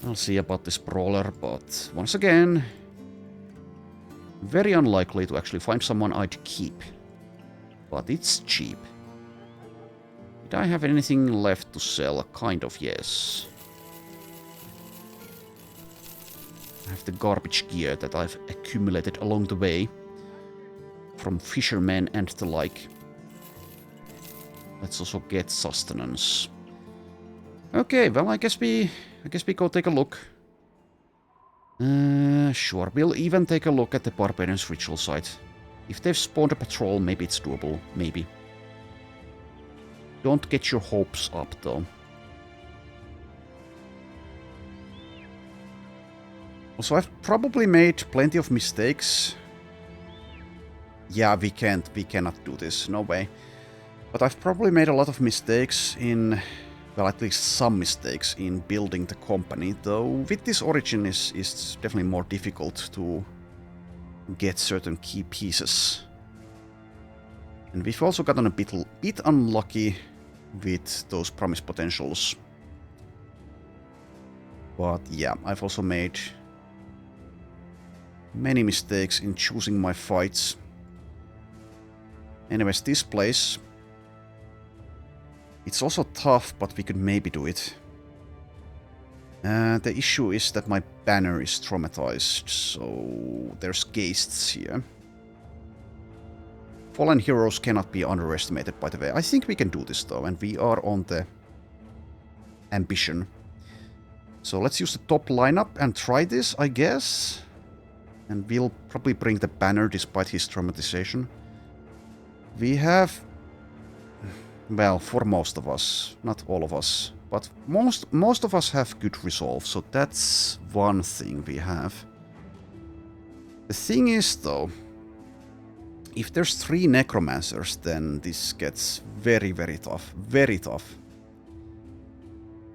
[SPEAKER 1] I'll see about this brawler, but once again, very unlikely to actually find someone I'd keep. But it's cheap. Did I have anything left to sell? Kind of, yes. I have the garbage gear that I've accumulated along the way. From fishermen and the like. Let's also get sustenance. Okay, well, I guess we go take a look. Sure, we'll even take a look at the Barbarian's ritual site. If they've spawned a patrol, maybe it's doable. Maybe. Don't get your hopes up, though. Also, I've probably made plenty of mistakes. Yeah, we cannot do this. No way. But I've probably made a lot of mistakes in... Well, at least some mistakes in building the company, though with this origin is definitely more difficult to get certain key pieces. And we've also gotten a bit unlucky with those promise potentials. But yeah, I've also made Many mistakes in choosing my fights. Anyways, this place... It's also tough, but we could maybe do it. The issue is that my banner is traumatized, so there's ghasts here. Fallen heroes cannot be underestimated, by the way. I think we can do this, though, and we are on the ambition. So let's use the top lineup and try this, I guess. And we'll probably bring the banner despite his traumatization. We have... Well, for most of us. Not all of us. But most of us have good resolve, so that's one thing we have. The thing is, though, if there's 3 necromancers, then this gets very, very tough. Very tough.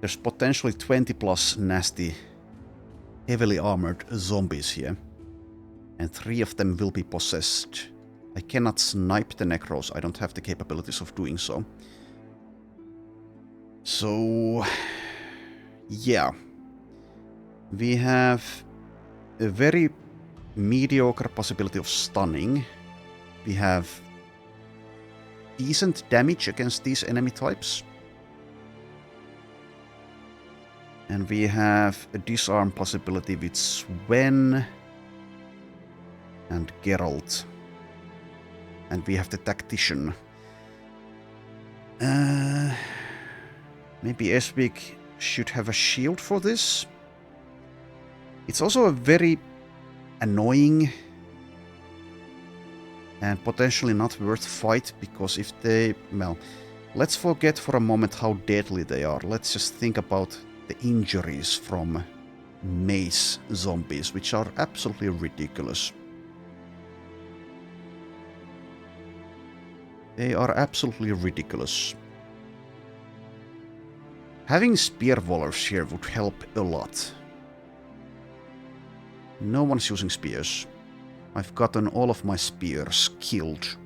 [SPEAKER 1] There's potentially 20 plus nasty, heavily armored zombies here. And 3 of them will be possessed. I cannot snipe the necros, I don't have the capabilities of doing so. So... yeah. We have a very mediocre possibility of stunning. We have decent damage against these enemy types. And we have a disarm possibility with Sven and Geralt. And we have the tactician. Maybe Esvik should have a shield for this. It's also a very annoying and potentially not worth fight, because if they... well, let's forget for a moment how deadly they are. Let's just think about the injuries from mace zombies, which are absolutely ridiculous. They are absolutely ridiculous. Having spear wallers here would help a lot. No one's using spears. I've gotten all of my spears killed.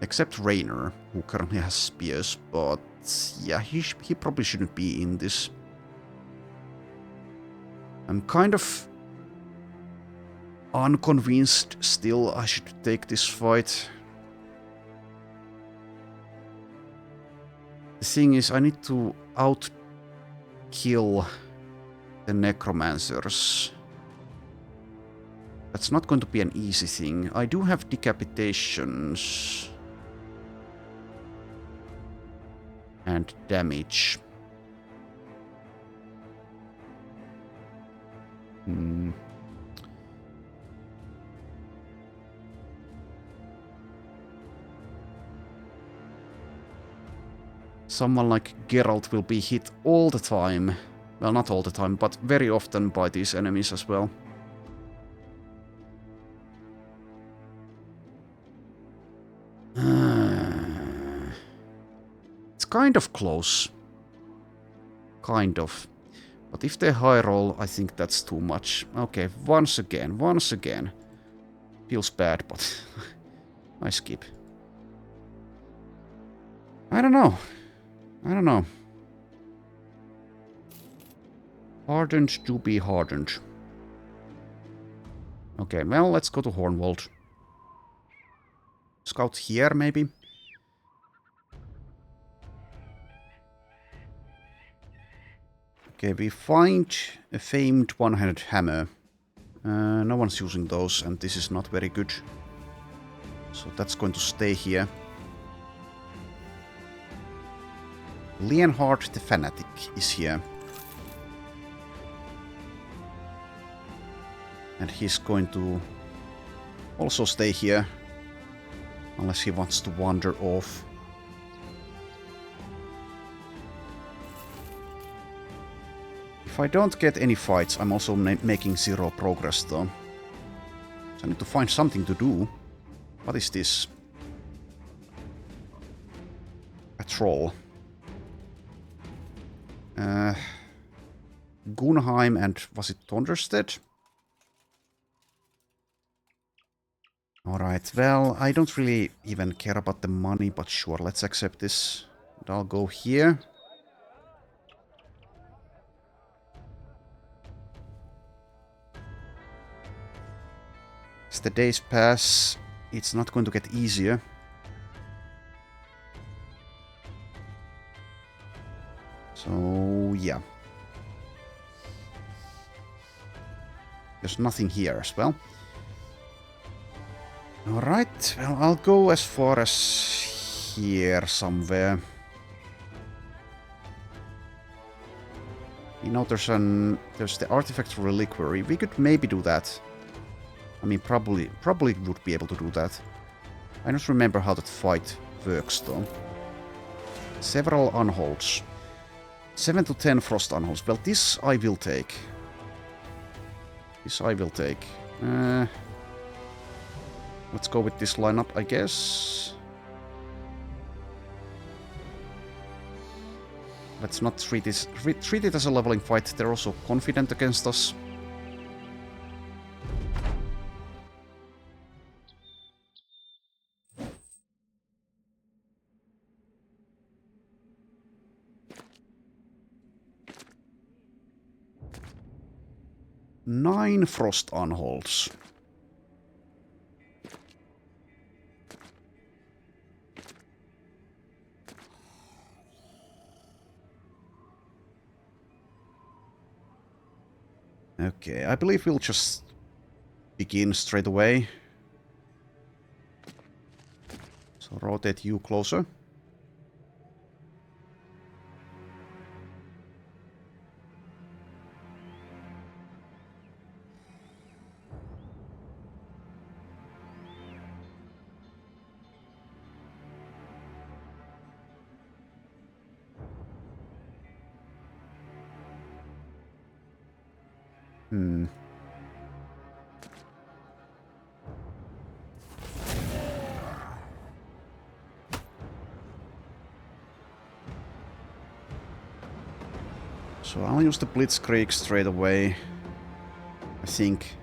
[SPEAKER 1] Except Raynor, who currently has spears, but yeah, he probably shouldn't be in this. I'm kind of unconvinced still I should take this fight. The thing is, I need to out-kill the necromancers. That's not going to be an easy thing. I do have decapitations. And damage. Someone like Geralt will be hit all the time. Well, not all the time, but very often by these enemies as well. It's kind of close. Kind of. But if they high roll, I think that's too much. Okay, once again. Feels bad, but I skip. I don't know. Hardened to be hardened. Okay, well, let's go to Hornwald. Scout here, maybe? Okay, we find a famed one-handed hammer. No one's using those, and this is not very good. So that's going to stay here. Leonhard the Fanatic is here. And he's going to also stay here. Unless he wants to wander off. If I don't get any fights, I'm also making 0 progress though. So I need to find something to do. What is this? A troll. Gunheim and was it Thunderstead? Alright, well, I don't really even care about the money, but sure, let's accept this. And I'll go here. as the days pass, it's not going to get easier. So, yeah. There's nothing here as well. Alright, well, I'll go as far as here somewhere. You know, there's the artifact reliquary. We could maybe do that. I mean, probably would be able to do that. I don't remember how that fight works, though. Several unholds. 7 to 10 frost unholds. Well, this I will take. This I will take. Let's go with this lineup, I guess. Let's not treat it as a leveling fight. They're also confident against us. Nine frost unholds. Okay, I believe we'll just begin straight away. So rotate you closer. So I'll use the Blitzkrieg straight away, I think.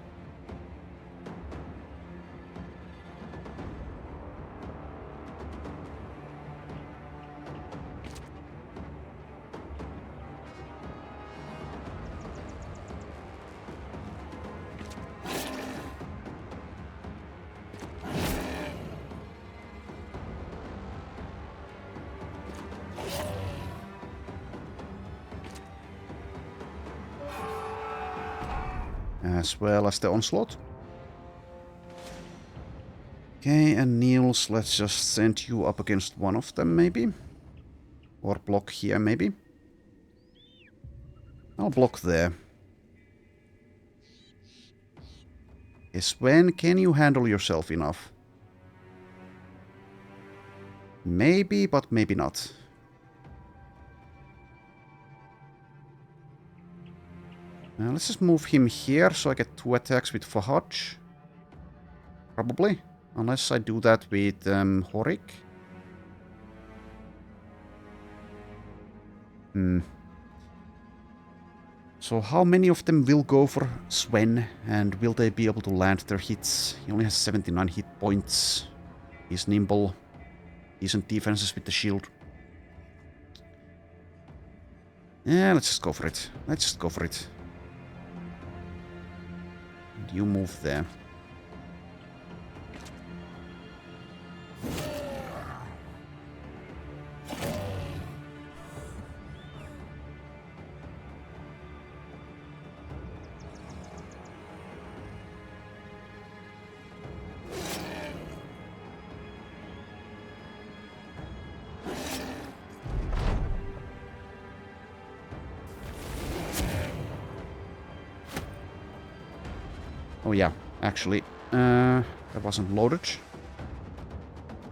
[SPEAKER 1] As well as the onslaught. Okay, and Niels, let's just send you up against one of them, maybe? Or block here, maybe? I'll block there. Okay, Sven, can you handle yourself enough? Maybe, but maybe not. Let's just move him here so I get 2 attacks with Fahaj. Probably. Unless I do that with Horik. So how many of them will go for Sven? And will they be able to land their hits? He only has 79 hit points. He's nimble. Decent defenses with the shield. Yeah, let's just go for it. Let's just go for it. You move there. Oh yeah, actually, that wasn't loaded.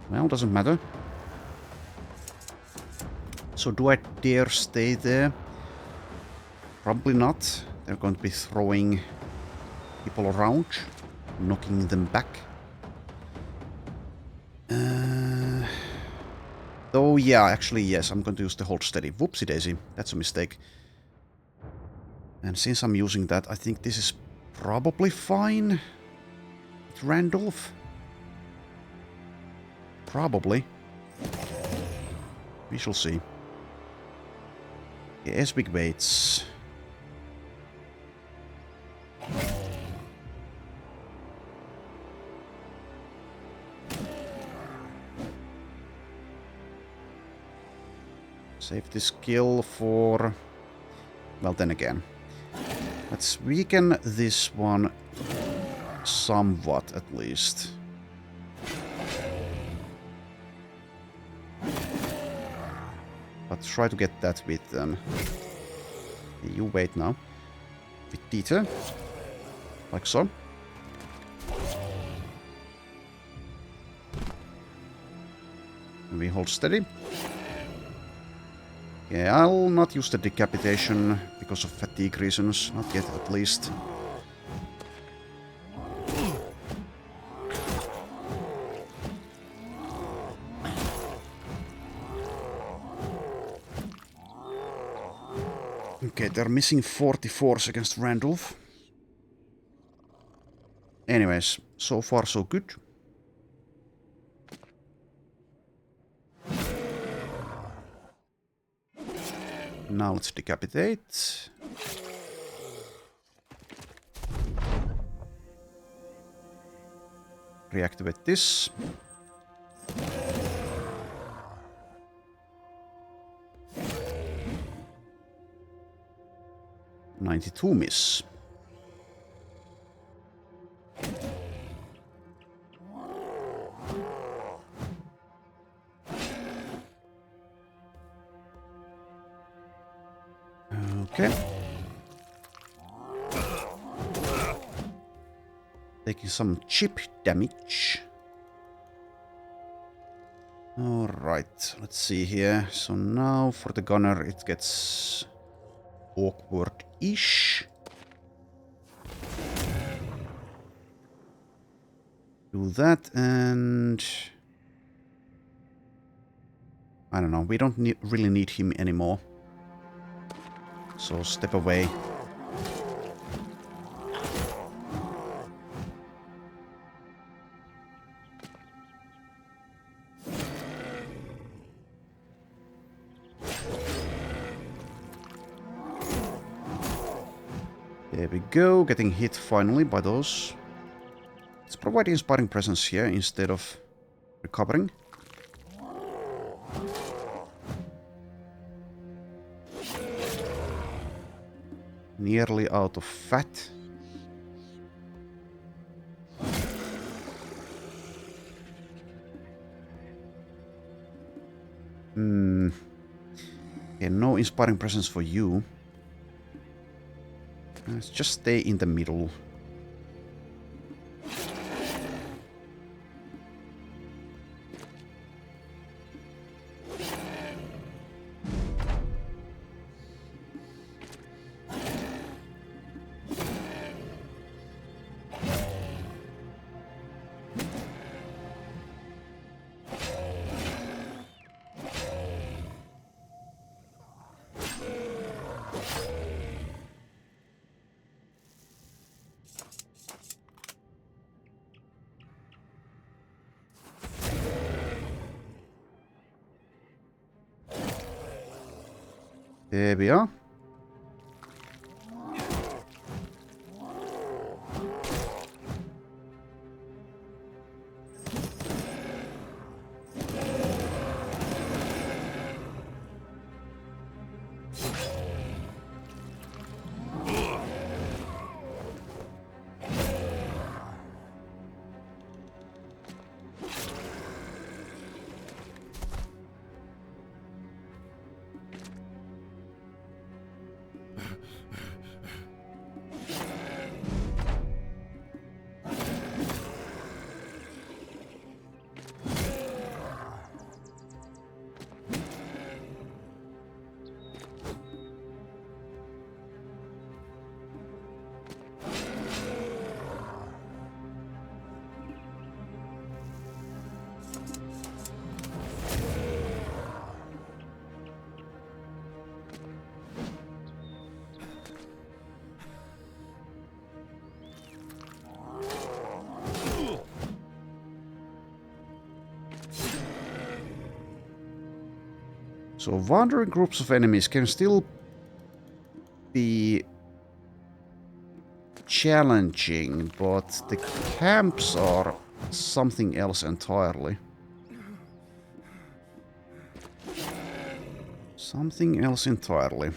[SPEAKER 1] Well, doesn't matter. So do I dare stay there? Probably not. They're going to be throwing people around, knocking them back. Oh yeah, actually yes, I'm going to use the hold steady. Whoopsie daisy, that's a mistake. And since I'm using that, I think this is probably fine. With Randolph. Probably. We shall see. Yes, big weights. Save this skill for... Well, then again. Let's weaken this one somewhat, at least. But try to get that with them. You wait now. With Dieter. Like so. And we hold steady. Yeah, I'll not use the decapitation because of fatigue reasons. Not yet, at least. Okay, they're missing 44 against Randolph. Anyways, so far so good. Now let's decapitate. Reactivate this. .92 miss. Okay. Taking some chip damage. Alright, let's see here. So now for the gunner it gets awkward-ish. Do that and... I don't know, we don't really need him anymore. So step away. There we go, getting hit finally by those. Let's provide inspiring presence here instead of recovering. Nearly out of fat. Okay, no inspiring presence for you. Let's just stay in the middle. There we are. So wandering groups of enemies can still be challenging, but the camps are something else entirely. Something else entirely.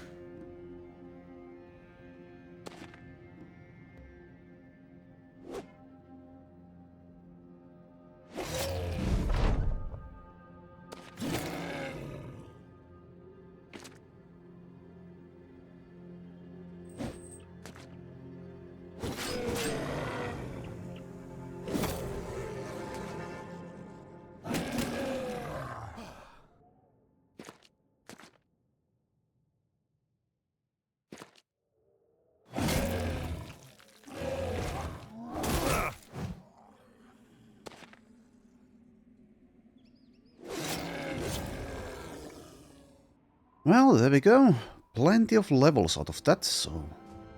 [SPEAKER 1] Well, there we go. Plenty of levels out of that, so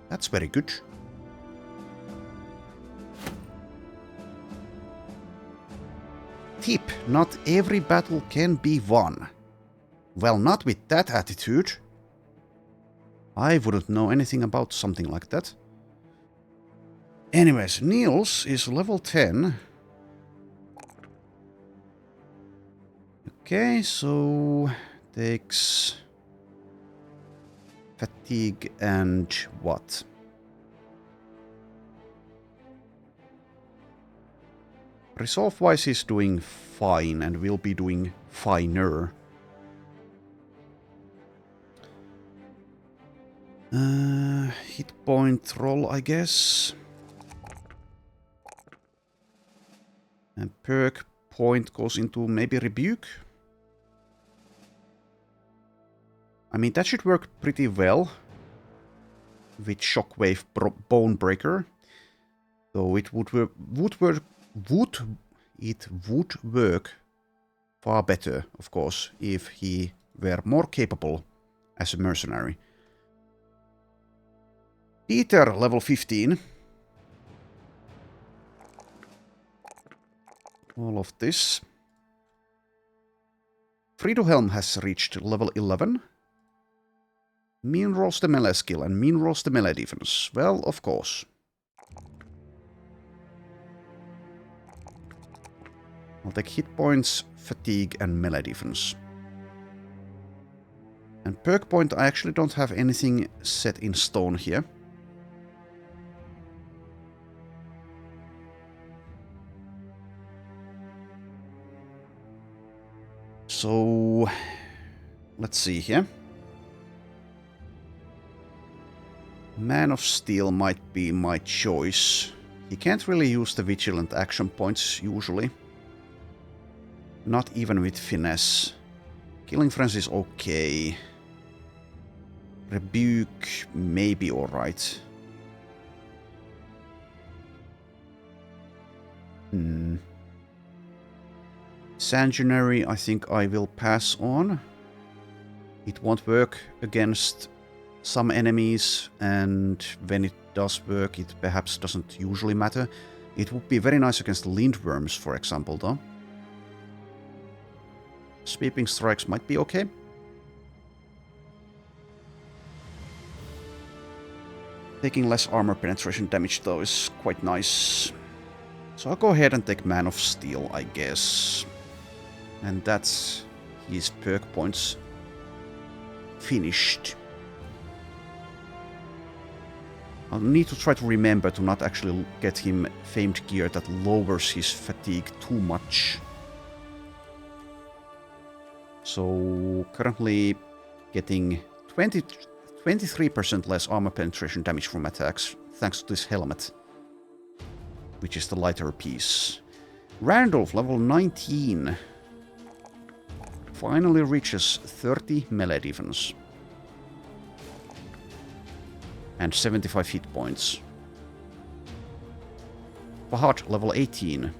[SPEAKER 1] that's very good. Tip: not every battle can be won. Well, not with that attitude. I wouldn't know anything about something like that. Anyways, Niels is level 10. Okay, so takes fatigue and what? Resolve-wise he's doing fine and will be doing finer. Hit point roll, I guess. And perk point goes into maybe rebuke. I mean, that should work pretty well with Shockwave Bonebreaker. Though it would work far better, of course, if he were more capable as a mercenary. Peter, level 15. All of this. Fridohelm has reached level 11. Mean rolls the melee skill and mean rolls the melee defense. Well, of course. I'll take hit points, fatigue, and melee defense. And perk point, I actually don't have anything set in stone here. So, let's see here. Man of Steel might be my choice. He can't really use the vigilant action points usually. Not even with finesse. Killing Frenzy is okay. Rebuke may be alright. Sanguinary, I think I will pass on. It won't work against some enemies, and when it does work, it perhaps doesn't usually matter. It would be very nice against lindworms, for example, though. Sweeping strikes might be okay. Taking less armor penetration damage, though, is quite nice. So I'll go ahead and take Man of Steel, I guess. And that's his perk points finished. I'll need to try to remember to not actually get him famed gear that lowers his fatigue too much. So currently getting 23% less armor penetration damage from attacks thanks to this helmet, which is the lighter piece. Randolph, level 19, finally reaches 30 melee defense. And 75 hit points. Fahad, level 18.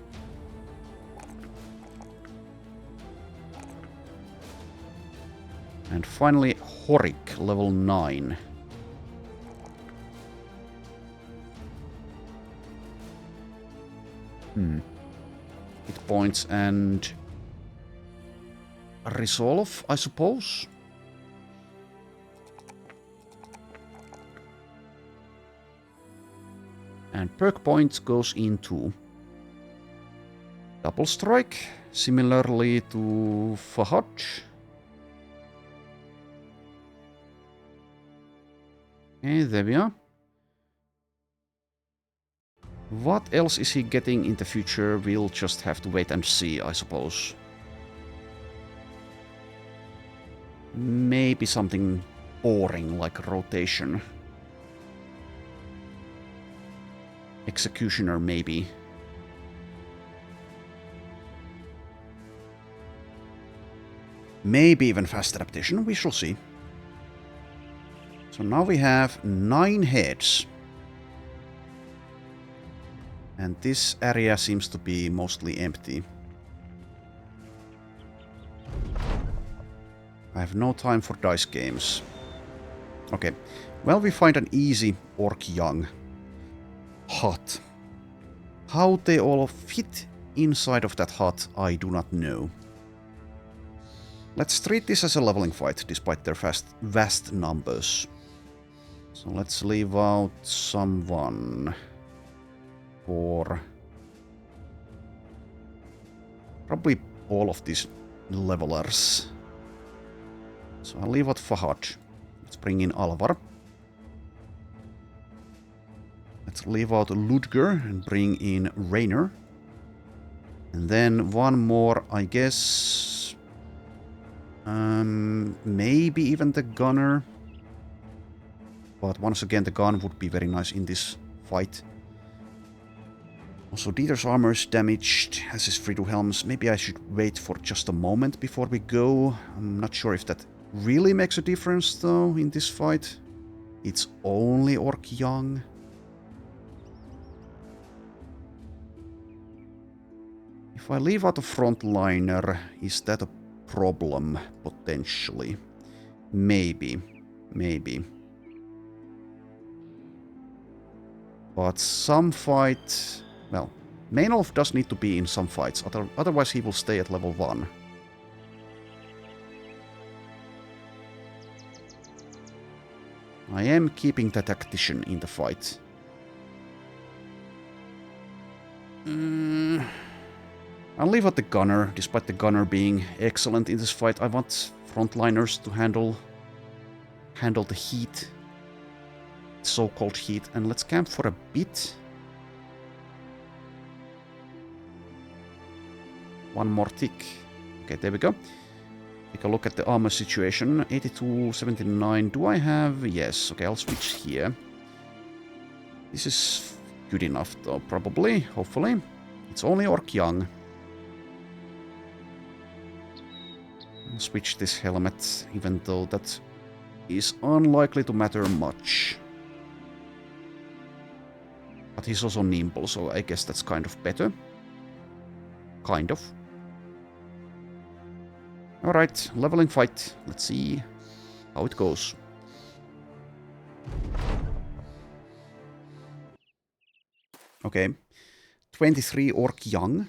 [SPEAKER 1] And finally, Horik, level 9. Hit points and resolve, I suppose. And perk points goes into Double Strike, similarly to Fahad. Okay, there we are. What else is he getting in the future? We'll just have to wait and see, I suppose. Maybe something boring like rotation. Executioner, maybe. Maybe even fast adaptation, we shall see. So now we have 9 heads. And this area seems to be mostly empty. I have no time for dice games. Okay, well, we find an easy orc young hut. How they all fit inside of that hut, I do not know. Let's treat this as a leveling fight, despite their vast numbers. So let's leave out someone for probably all of these levelers. So I'll leave out Fahad. Let's bring in Alvar. Let's leave out Ludger and bring in Rainer. And then one more, I guess. Maybe even the gunner. But once again, the gun would be very nice in this fight. Also, Dieter's armor is damaged, has his Fridu helms. Maybe I should wait for just a moment before we go. I'm not sure if that really makes a difference, though, in this fight. It's only Orc Young. If I leave out a frontliner, is that a problem, potentially? Maybe. Maybe. But some fight... Well, Monolith does need to be in some fights, otherwise he will stay at level 1. I am keeping the tactician in the fight. I'll leave out the gunner, despite the gunner being excellent in this fight. I want frontliners to handle the heat. So-called heat. And let's camp for a bit. One more tick. Okay, there we go. Take a look at the armor situation. 82, 79. Do I have... Yes. Okay, I'll switch here. This is good enough, though, probably. Hopefully. It's only Orc Young. I'll switch this helmet, even though that is unlikely to matter much. But he's also nimble, so I guess that's kind of better. Kind of. Alright, leveling fight. Let's see how it goes. Okay. 23 Orc Young.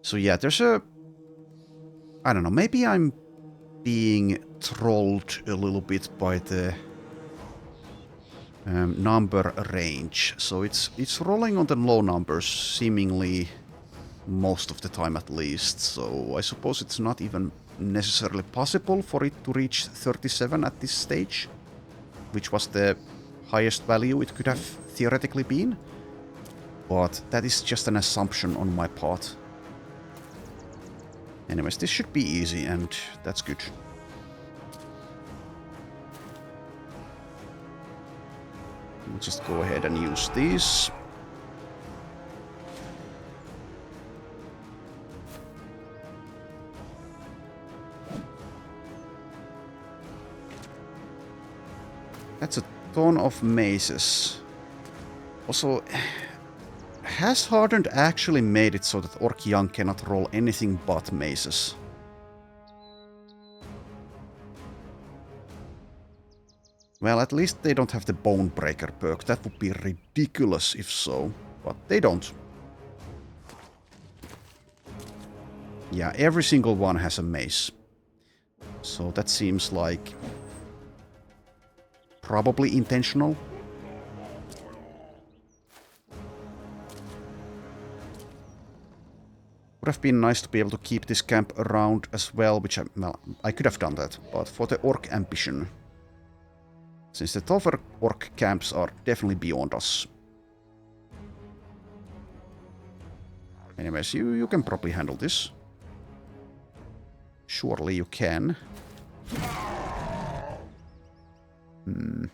[SPEAKER 1] So yeah, there's a... I don't know, maybe I'm being trolled a little bit by the number range. So it's rolling on the low numbers, seemingly most of the time at least. So I suppose it's not even necessarily possible for it to reach 37 at this stage, which was the highest value it could have theoretically been. But that is just an assumption on my part. Anyways, this should be easy, and that's good. We'll just go ahead and use these. That's a ton of mazes. Also, has Hardened actually made it so that Orc Young cannot roll anything but mazes? Well, at least they don't have the Bone Breaker perk. That would be ridiculous if so, but they don't. Yeah, every single one has a mace. So that seems like... probably intentional. Would have been nice to be able to keep this camp around as well, which I could have done that, but for the Orc ambition. Since the tougher orc camps are definitely beyond us. Anyways, you can probably handle this. Surely you can. The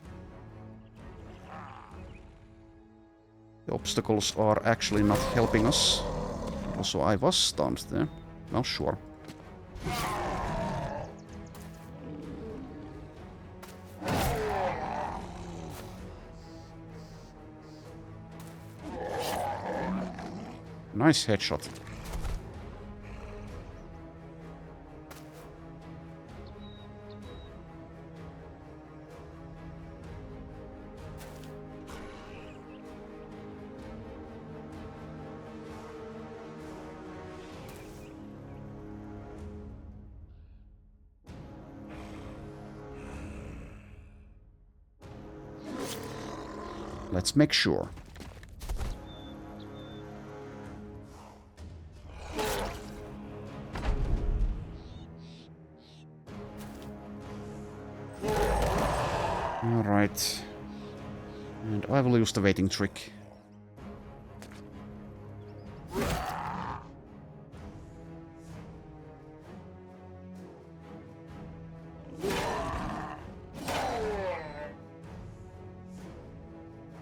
[SPEAKER 1] obstacles are actually not helping us. Also, I was stunned there. Well, sure. Nice headshot. Let's make sure. Alright. And I will use the waiting trick.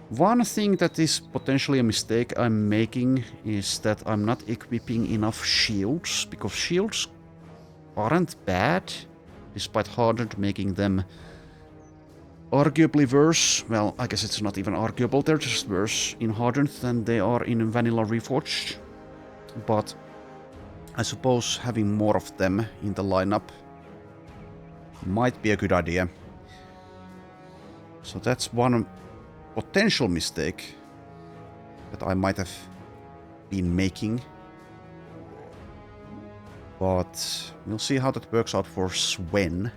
[SPEAKER 1] One thing that is potentially a mistake I'm making is that I'm not equipping enough shields, because shields aren't bad, despite Hardened making them arguably worse. Well, I guess it's not even arguable, they're just worse in Hardened than they are in Vanilla Reforged. But I suppose having more of them in the lineup might be a good idea. So that's one potential mistake that I might have been making. But we'll see how that works out for Sven.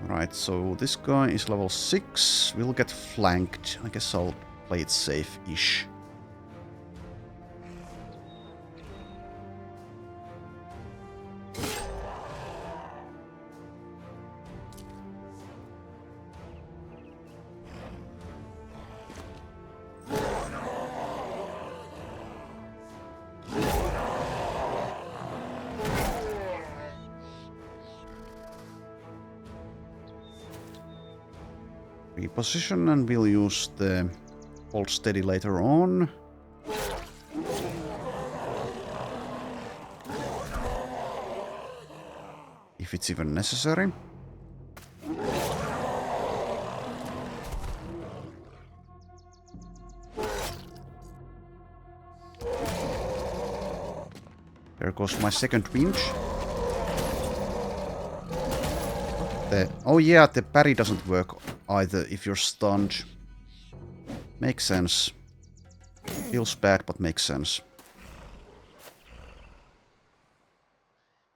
[SPEAKER 1] Alright, so this guy is level 6. We'll get flanked. I guess I'll play it safe-ish. Reposition, and we'll use the hold steady later on. If it's even necessary. There goes my second winch. Oh yeah, the parry doesn't work either if you're stunned. Makes sense. Feels bad, but makes sense.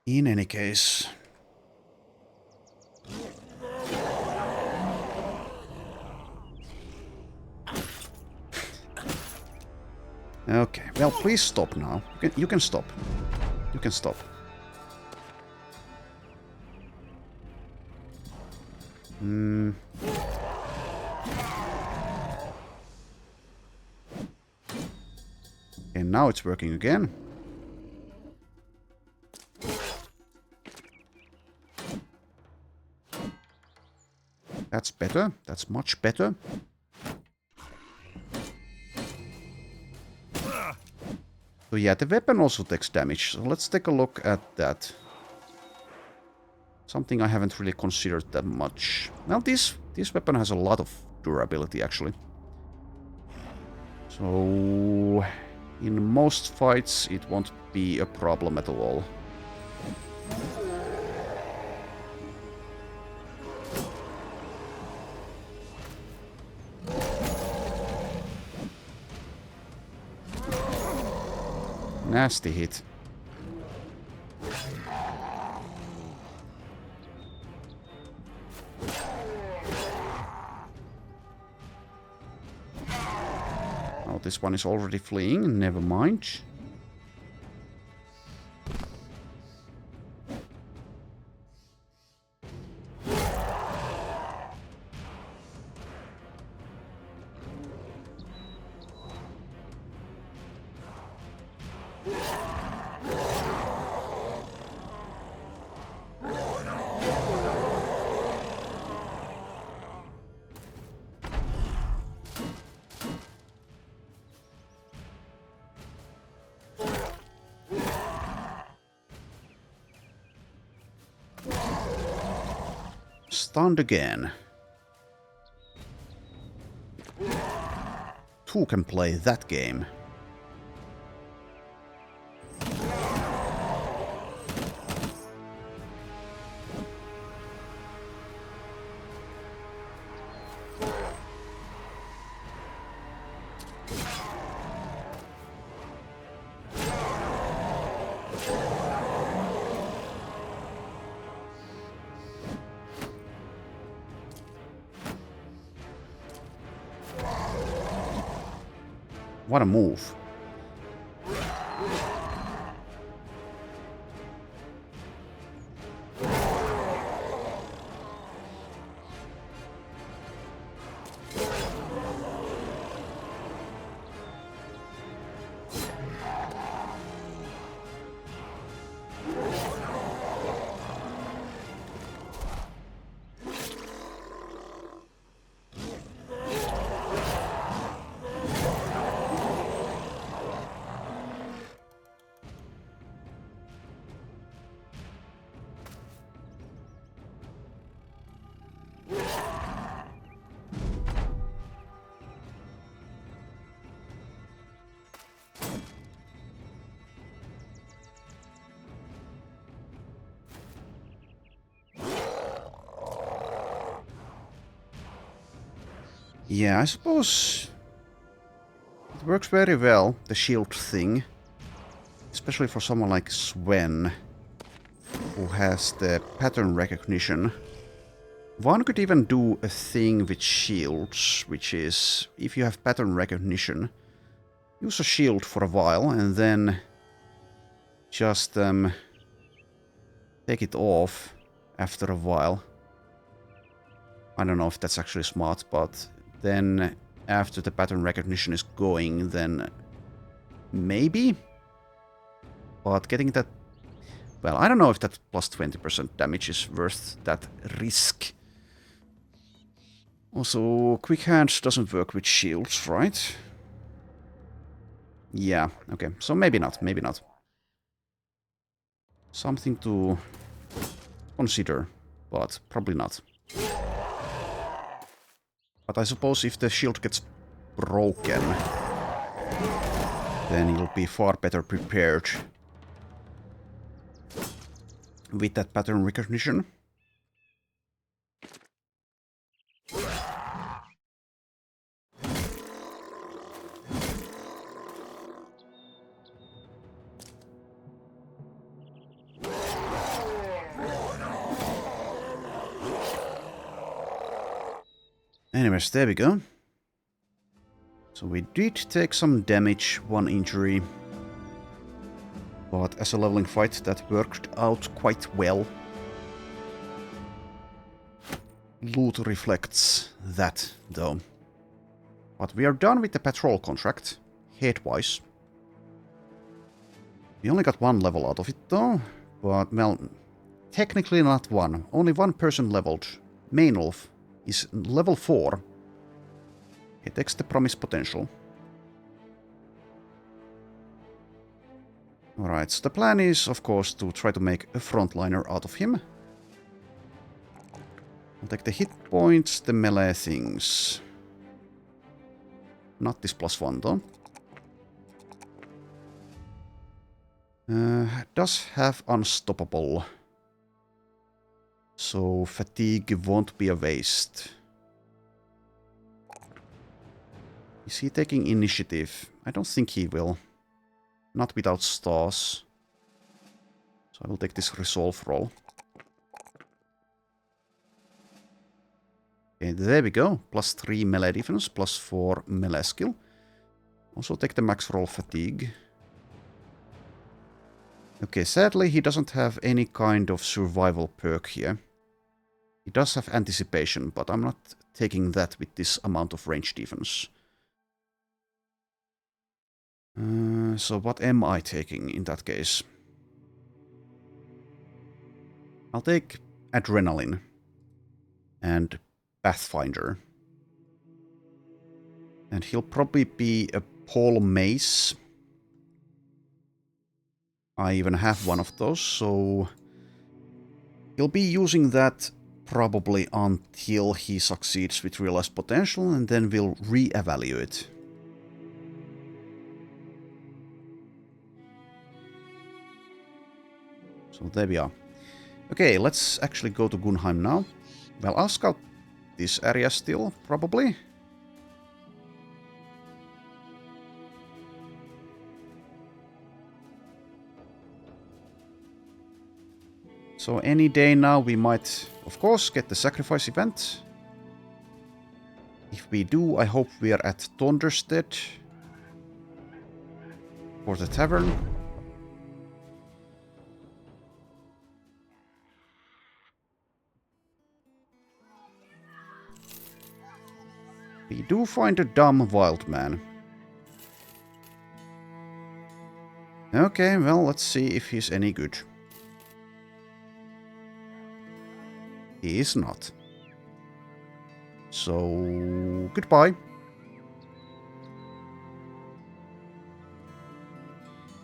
[SPEAKER 1] In any case... Okay, well, please stop now. You can stop. You can stop. And now it's working again. That's better. That's much better. So yeah, the weapon also takes damage. So let's take a look at that. Something I haven't really considered that much. Now this weapon has a lot of durability actually. So in most fights it won't be a problem at all. Nasty hit. Oh, this one is already fleeing. Never mind. Stunned again. Who can play that game? What a move. Yeah, I suppose it works very well, the shield thing. Especially for someone like Sven, who has the pattern recognition. One could even do a thing with shields, which is, if you have pattern recognition, use a shield for a while and then just take it off after a while. I don't know if that's actually smart, but then after the pattern recognition is going, then maybe? But getting that... Well, I don't know if that plus 20% damage is worth that risk. Also, Quick Hands doesn't work with shields, right? Yeah, okay. So maybe not, maybe not. Something to consider, but probably not. But I suppose if the shield gets broken, then you'll be far better prepared with that pattern recognition. Anyways, there we go. So we did take some damage, 1 injury. But as a leveling fight, that worked out quite well. Loot reflects that, though. But we are done with the patrol contract, head-wise. We only got 1 level out of it, though. But, well, technically not 1. Only 1 person leveled. Monolith is level 4. He takes the promised potential. Alright, so the plan is, of course, to try to make a frontliner out of him. I'll take the hit points, the melee things. Not this +1, though. Does have unstoppable. So fatigue won't be a waste. Is he taking initiative? I don't think he will. Not without stars. So I will take this resolve roll. Okay, there we go. +3 melee defense, +4 melee skill. Also take the max roll fatigue. Okay, sadly he doesn't have any kind of survival perk here. He does have anticipation, but I'm not taking that with this amount of range defense. So what am I taking in that case? I'll take Adrenaline and Pathfinder. And he'll probably be a Paul Mace. I even have one of those, so he'll be using that probably until he succeeds with realized potential, and then we'll re-evaluate. So there we are. Okay, let's actually go to Gunheim now. Well, I'll scout this area still, probably. So any day now we might, of course, get the sacrifice event. If we do, I hope we are at Thunderstead for the tavern. We do find a dumb wild man. Okay, well, let's see if he's any good. He is not. So, goodbye.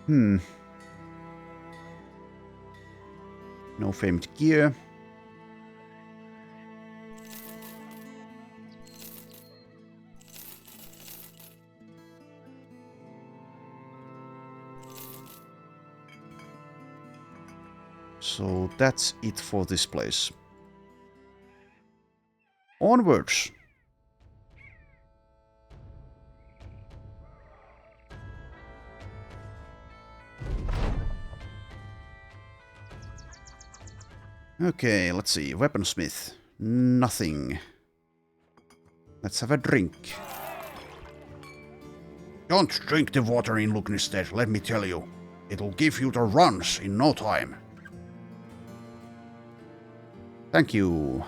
[SPEAKER 1] No famed gear. So that's it for this place. Onwards! Okay, let's see. Weaponsmith. Nothing. Let's have a drink. Don't drink the water in Lugnestead, let me tell you. It'll give you the runs in no time. Thank you.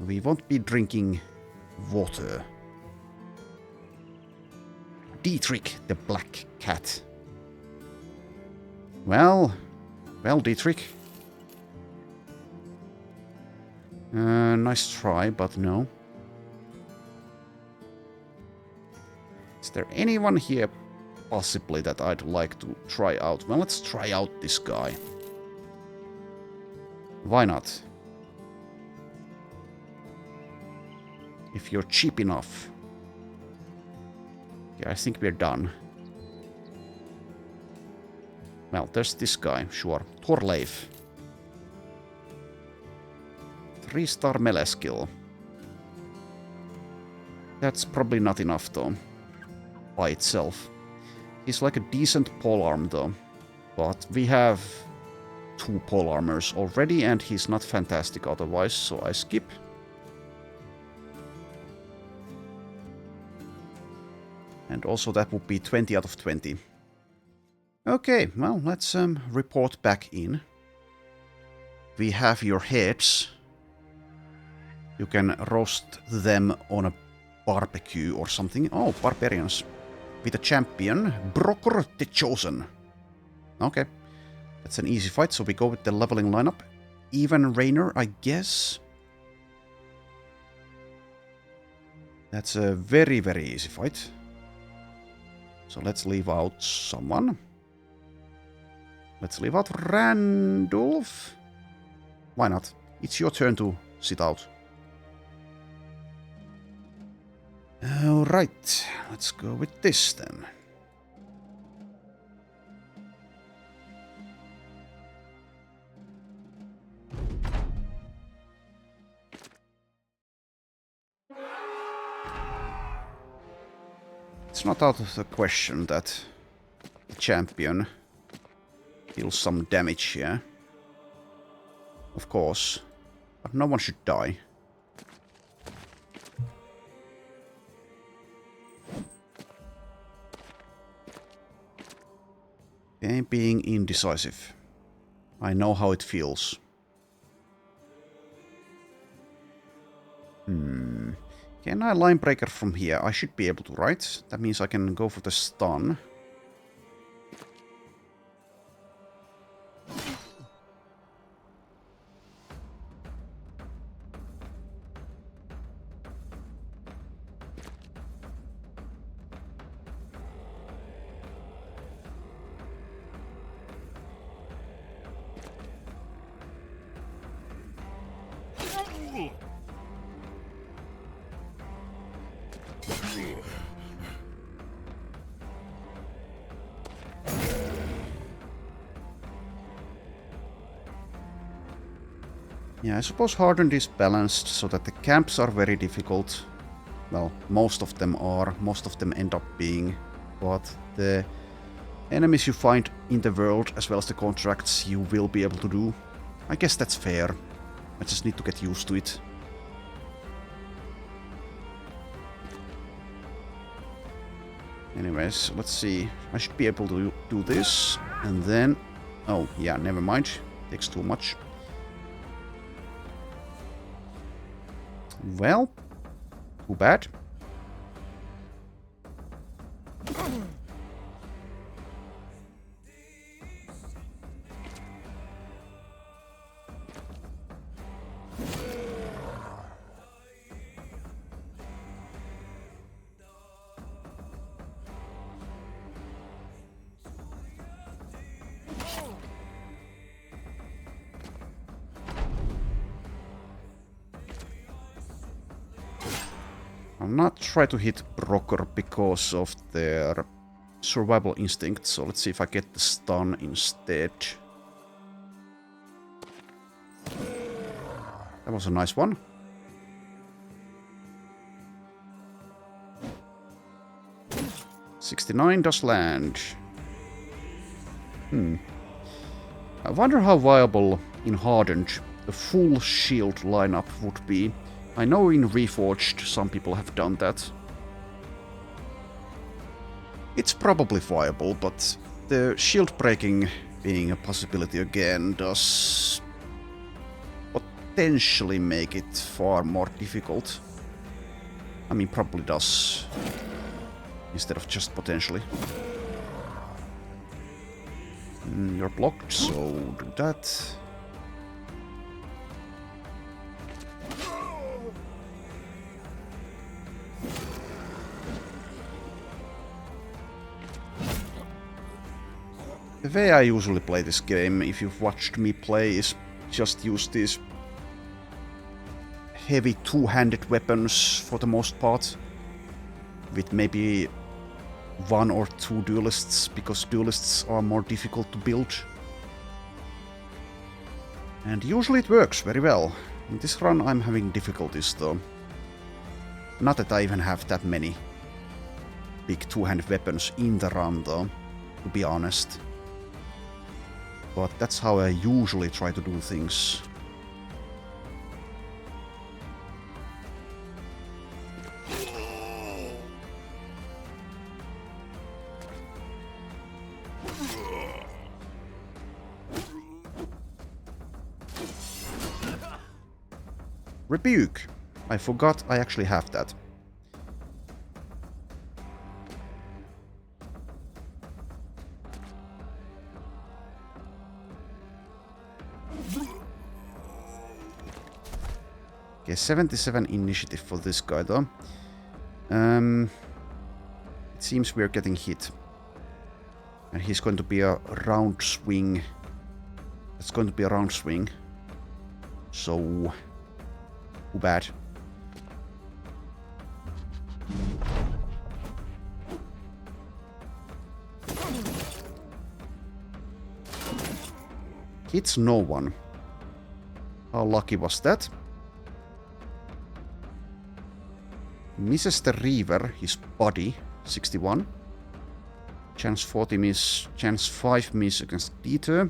[SPEAKER 1] We won't be drinking water. Dietrich, the black cat. Well, Dietrich. Nice try, but no. Is there anyone here possibly that I'd like to try out? Well, let's try out this guy. Why not? If you're cheap enough. Yeah, I think we're done. Well, there's this guy, sure. Thorleif. 3-star melee skill. That's probably not enough, though. By itself. He's like a decent polearm, though. But we have 2 polearmors already, and he's not fantastic otherwise, so I skip. And also that would be 20 out of 20. Okay, well, let's report back in. We have your heads. You can roast them on a barbecue or something. Oh, barbarians. With a champion, Brokor the Chosen. Okay, that's an easy fight, so we go with the leveling lineup. Even Rainer, I guess. That's a very, very easy fight. So let's leave out someone. Let's leave out Randolph. Why not? It's your turn to sit out. Alright, let's go with this then. It's not out of the question that the champion deals some damage here. Of course. But no one should die. Okay, being indecisive. I know how it feels. Can I line breaker from here? I should be able to, right? That means I can go for the stun. Yeah, I suppose Hardened is balanced so that the camps are very difficult. Well, most of them are. Most of them end up being. But the enemies you find in the world, as well as the contracts, you will be able to do. I guess that's fair. I just need to get used to it. Anyways, let's see. I should be able to do this. And then... Oh, yeah, never mind. Takes too much. Well, too bad. I'll not try to hit Broker because of their survival instinct, so let's see if I get the stun instead. That was a nice one. $69 does land. I wonder how viable in Hardened a full shield lineup would be. I know in Reforged some people have done that. It's probably viable, but the shield breaking being a possibility again does potentially make it far more difficult. I mean, probably does, instead of just potentially. You're blocked, so do that. The way I usually play this game, if you've watched me play, is just use these heavy two-handed weapons for the most part, with maybe one or two duelists, because duelists are more difficult to build. And usually it works very well. In this run I'm having difficulties though. Not that I even have that many big two-handed weapons in the run though, to be honest. But that's how I usually try to do things. Rebuke. I forgot I actually have that. Okay, 77 initiative for this guy though. It seems we're getting hit. And he's going to be a round swing. It's going to be a round swing. So... too bad. Hits no one. How lucky was that? Misses the Reaver, his body, 61. Chance 40 miss, chance 5 miss against Peter.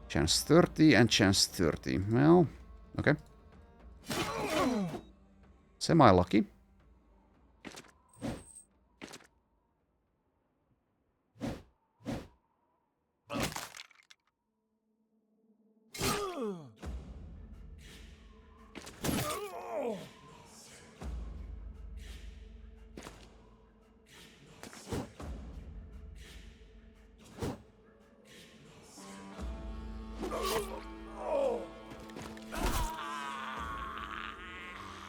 [SPEAKER 1] Chance 30 and chance 30. Well, okay. Semi-lucky.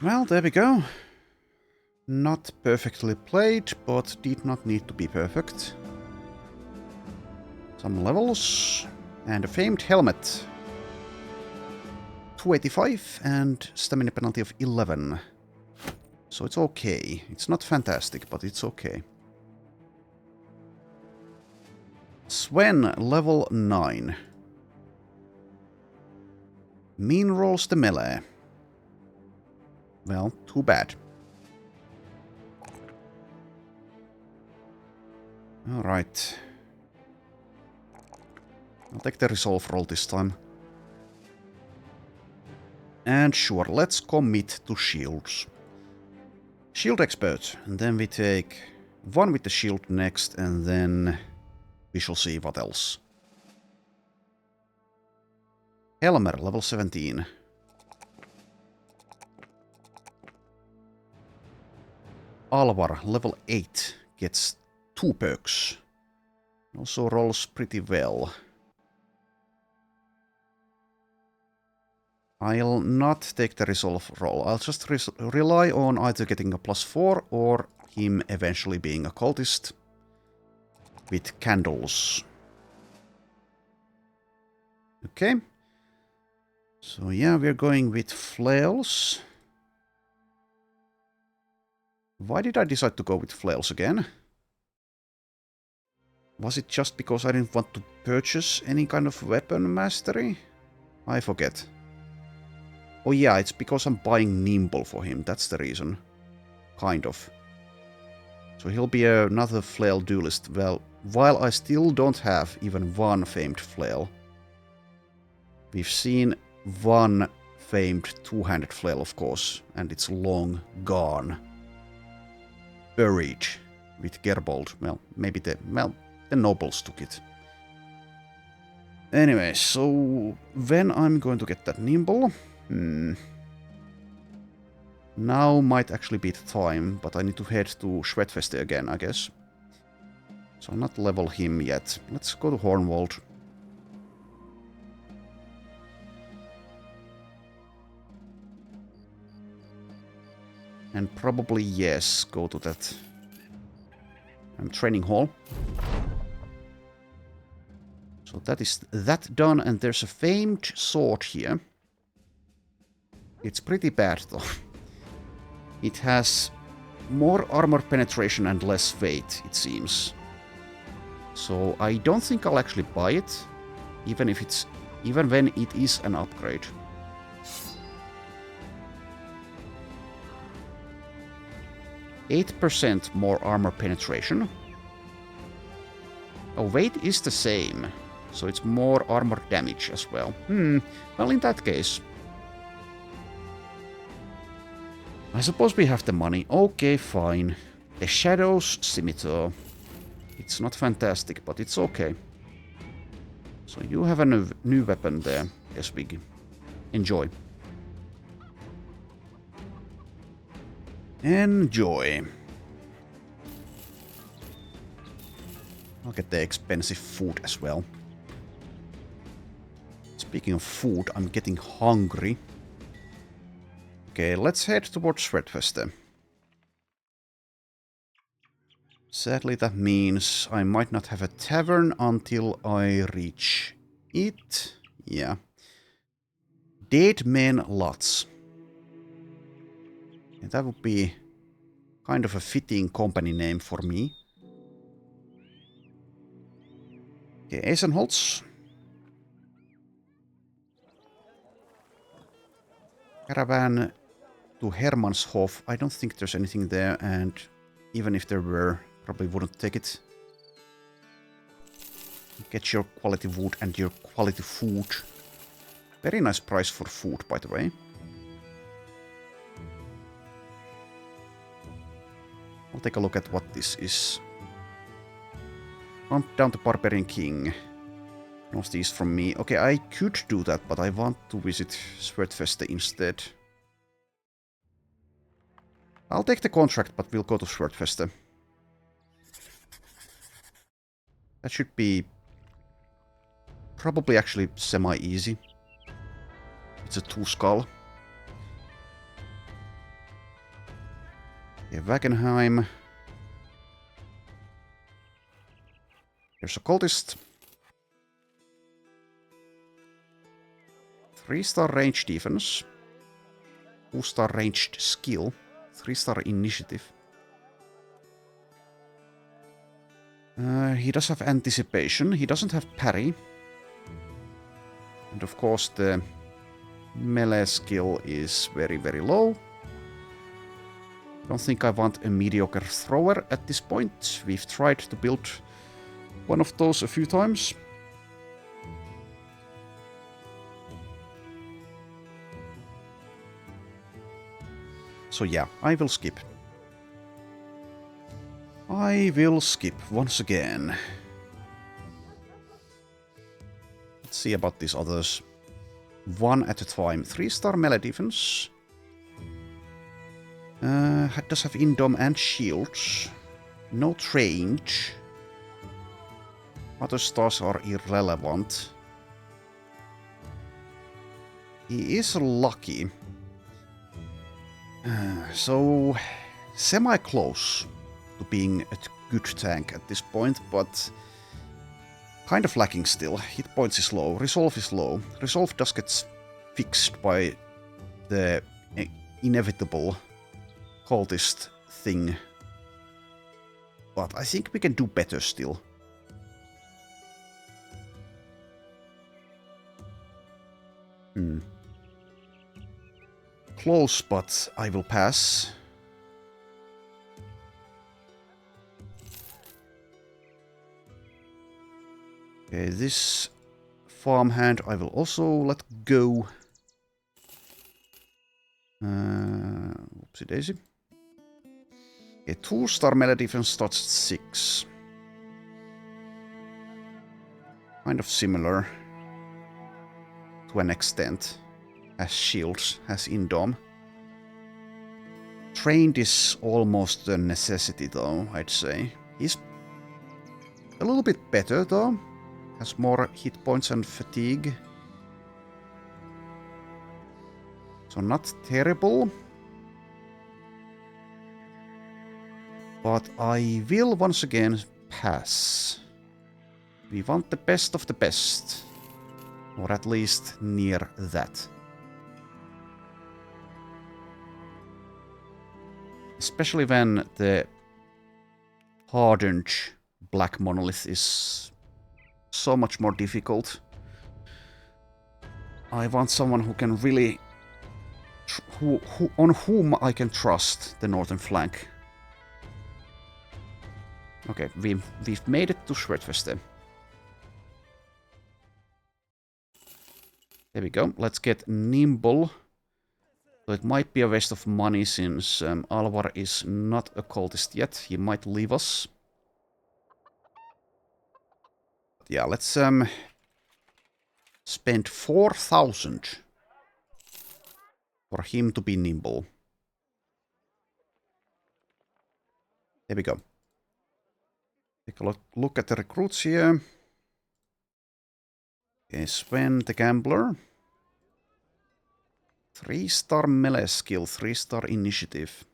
[SPEAKER 1] Well, there we go. Not perfectly played, but did not need to be perfect. Some levels. And a famed helmet. 285 and stamina penalty of 11. So it's okay. It's not fantastic, but it's okay. Sven, level 9. Mean rolls the melee. Well, too bad. Alright. I'll take the resolve roll this time. And sure, let's commit to shields. Shield expert. And then we take one with the shield next, and then we shall see what else. Helmer, level 17. Alvar, level 8, gets 2 perks. Also rolls pretty well. I'll not take the resolve roll. I'll just rely on either getting a +4 or him eventually being a cultist with candles. Okay. So yeah, we're going with flails. Why did I decide to go with flails again? Was it just because I didn't want to purchase any kind of weapon mastery? I forget. Oh yeah, it's because I'm buying Nimble for him, that's the reason. Kind of. So he'll be another flail duelist. Well, while I still don't have even one famed flail. We've seen one famed two-handed flail, of course, and it's long gone. Buried with Gerbold. Well, maybe the nobles took it. Anyway, so when I'm going to get that Nimble? Now might actually be the time, but I need to head to Schwedfeste again, I guess. So I'll not level him yet. Let's go to Hornwald. And probably, yes, go to that training hall. So that is that done, and there's a famed sword here. It's pretty bad, though. It has more armor penetration and less weight, it seems. So I don't think I'll actually buy it, even when it is an upgrade. %8 more armor penetration. Oh, weight is the same, so it's more armor damage as well. Well, in that case, I suppose we have the money. Okay, fine. The Shadows Scimitar. It's not fantastic, but it's okay. So you have a new weapon there, Eswig. Enjoy. Enjoy. I'll get the expensive food as well. Speaking of food, I'm getting hungry. Okay, let's head towards Schwedfeste. Sadly, that means I might not have a tavern until I reach it. Yeah. Dead Men Lots. And that would be kind of a fitting company name for me. Okay, Eisenholz. Caravan to Hermannshof. I don't think there's anything there, and even if there were, probably wouldn't take it. Get your quality wood and your quality food. Very nice price for food, by the way. I'll take a look at what this is. Hunt down the Barbarian King. Northeast from me. Okay, I could do that, but I want to visit Schwedfeste instead. I'll take the contract, but we'll go to Schwedfeste. That should be probably actually semi-easy. It's a 2-skull. Yeah, Wagenheim. There's a cultist. 3-star range defense. 2-star ranged skill. 3-star initiative. He does have anticipation. He doesn't have parry. And of course the melee skill is very, very low. Don't think I want a mediocre thrower at this point. We've tried to build one of those a few times. So yeah, I will skip. I will skip once again. Let's see about these others. One at a time. 3-star melee defense. Does have indom and shields. No trained. Other stars are irrelevant. He is lucky. So semi-close to being a good tank at this point, but kind of lacking still. Hit points is low, resolve is low. Resolve does get fixed by the inevitable cultist thing. But I think we can do better still. Close, but I will pass. Okay, this farmhand I will also let go. Whoopsie daisy. Okay, 2-star melee defense starts at 6. Kind of similar to an extent. Has shields, has indom. Trained is almost a necessity though, I'd say. He's a little bit better though. Has more hit points and fatigue. So not terrible. But I will once again pass. We want the best of the best. Or at least near that. Especially when the hardened black monolith is so much more difficult. I want someone who can really... on whom I can trust the northern flank. Okay, we've made it to Schwertfeste. There we go. Let's get nimble. So it might be a waste of money since Alvar is not a cultist yet. He might leave us. But yeah, let's spend 4,000 for him to be nimble. There we go. Take a look at the recruits here. Okay, Sven the Gambler. 3-star melee skill, 3-star initiative.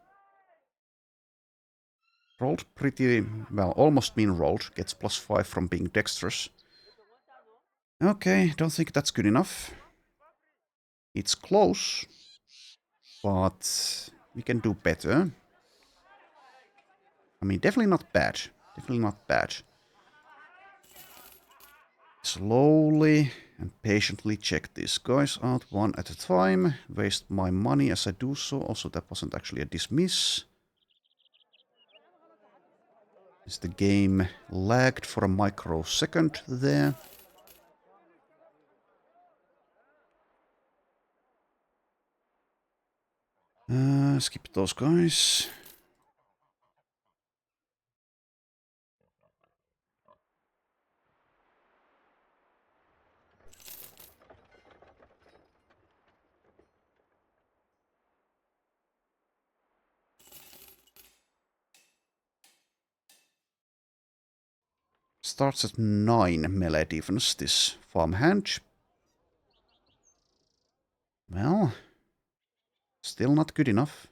[SPEAKER 1] Rolled pretty well, almost mean rolled. Gets +5 from being dexterous. Okay, don't think that's good enough. It's close, but we can do better. I mean, definitely not bad. Definitely not bad. Slowly and patiently check these guys out one at a time. Waste my money as I do so. Also, that wasn't actually a dismiss. Is the game lagged for a microsecond there? Skip those guys. Starts at 9 melee defense, this farmhand. Well, still not good enough.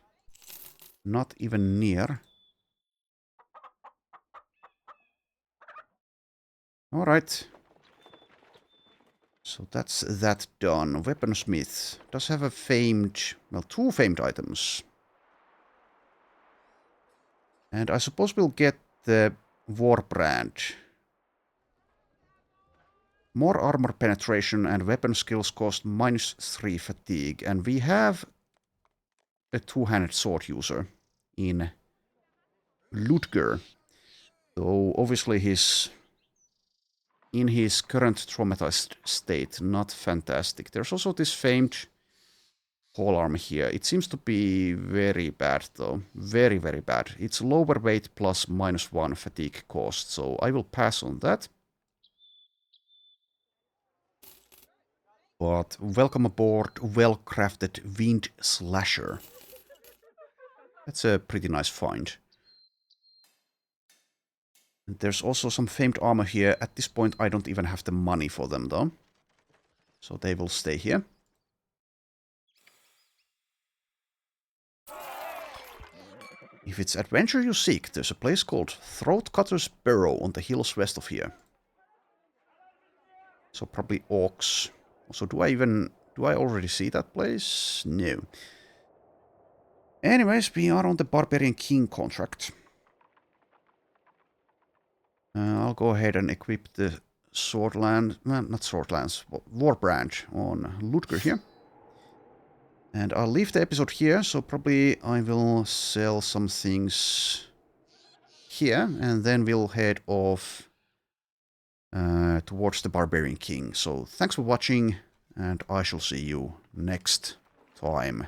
[SPEAKER 1] Not even near. Alright. So that's that done. Weaponsmith does have a famed, well, 2 famed items. And I suppose we'll get the Warbrand. More armor penetration and weapon skills cost -3 fatigue. And we have a 2-handed sword user in Ludger. So obviously he's in his current traumatized state, not fantastic. There's also this famed polearm here. It seems to be very bad though. Very, very bad. It's lower weight plus -1 fatigue cost, so I will pass on that. But welcome aboard, well-crafted Wind Slasher. That's a pretty nice find. And there's also some famed armor here. At this point I don't even have the money for them though. So they will stay here. If it's adventure you seek, there's a place called Throatcutter's Burrow on the hills west of here. So probably orcs. Also, do I already see that place? No. Anyways, we are on the Barbarian King contract. I'll go ahead and equip the Swordland, well, not Swordlands, Warbrand on Ludger here. And I'll leave the episode here, so probably I will sell some things here, and then we'll head off towards the Barbarian King. So thanks for watching, and I shall see you next time.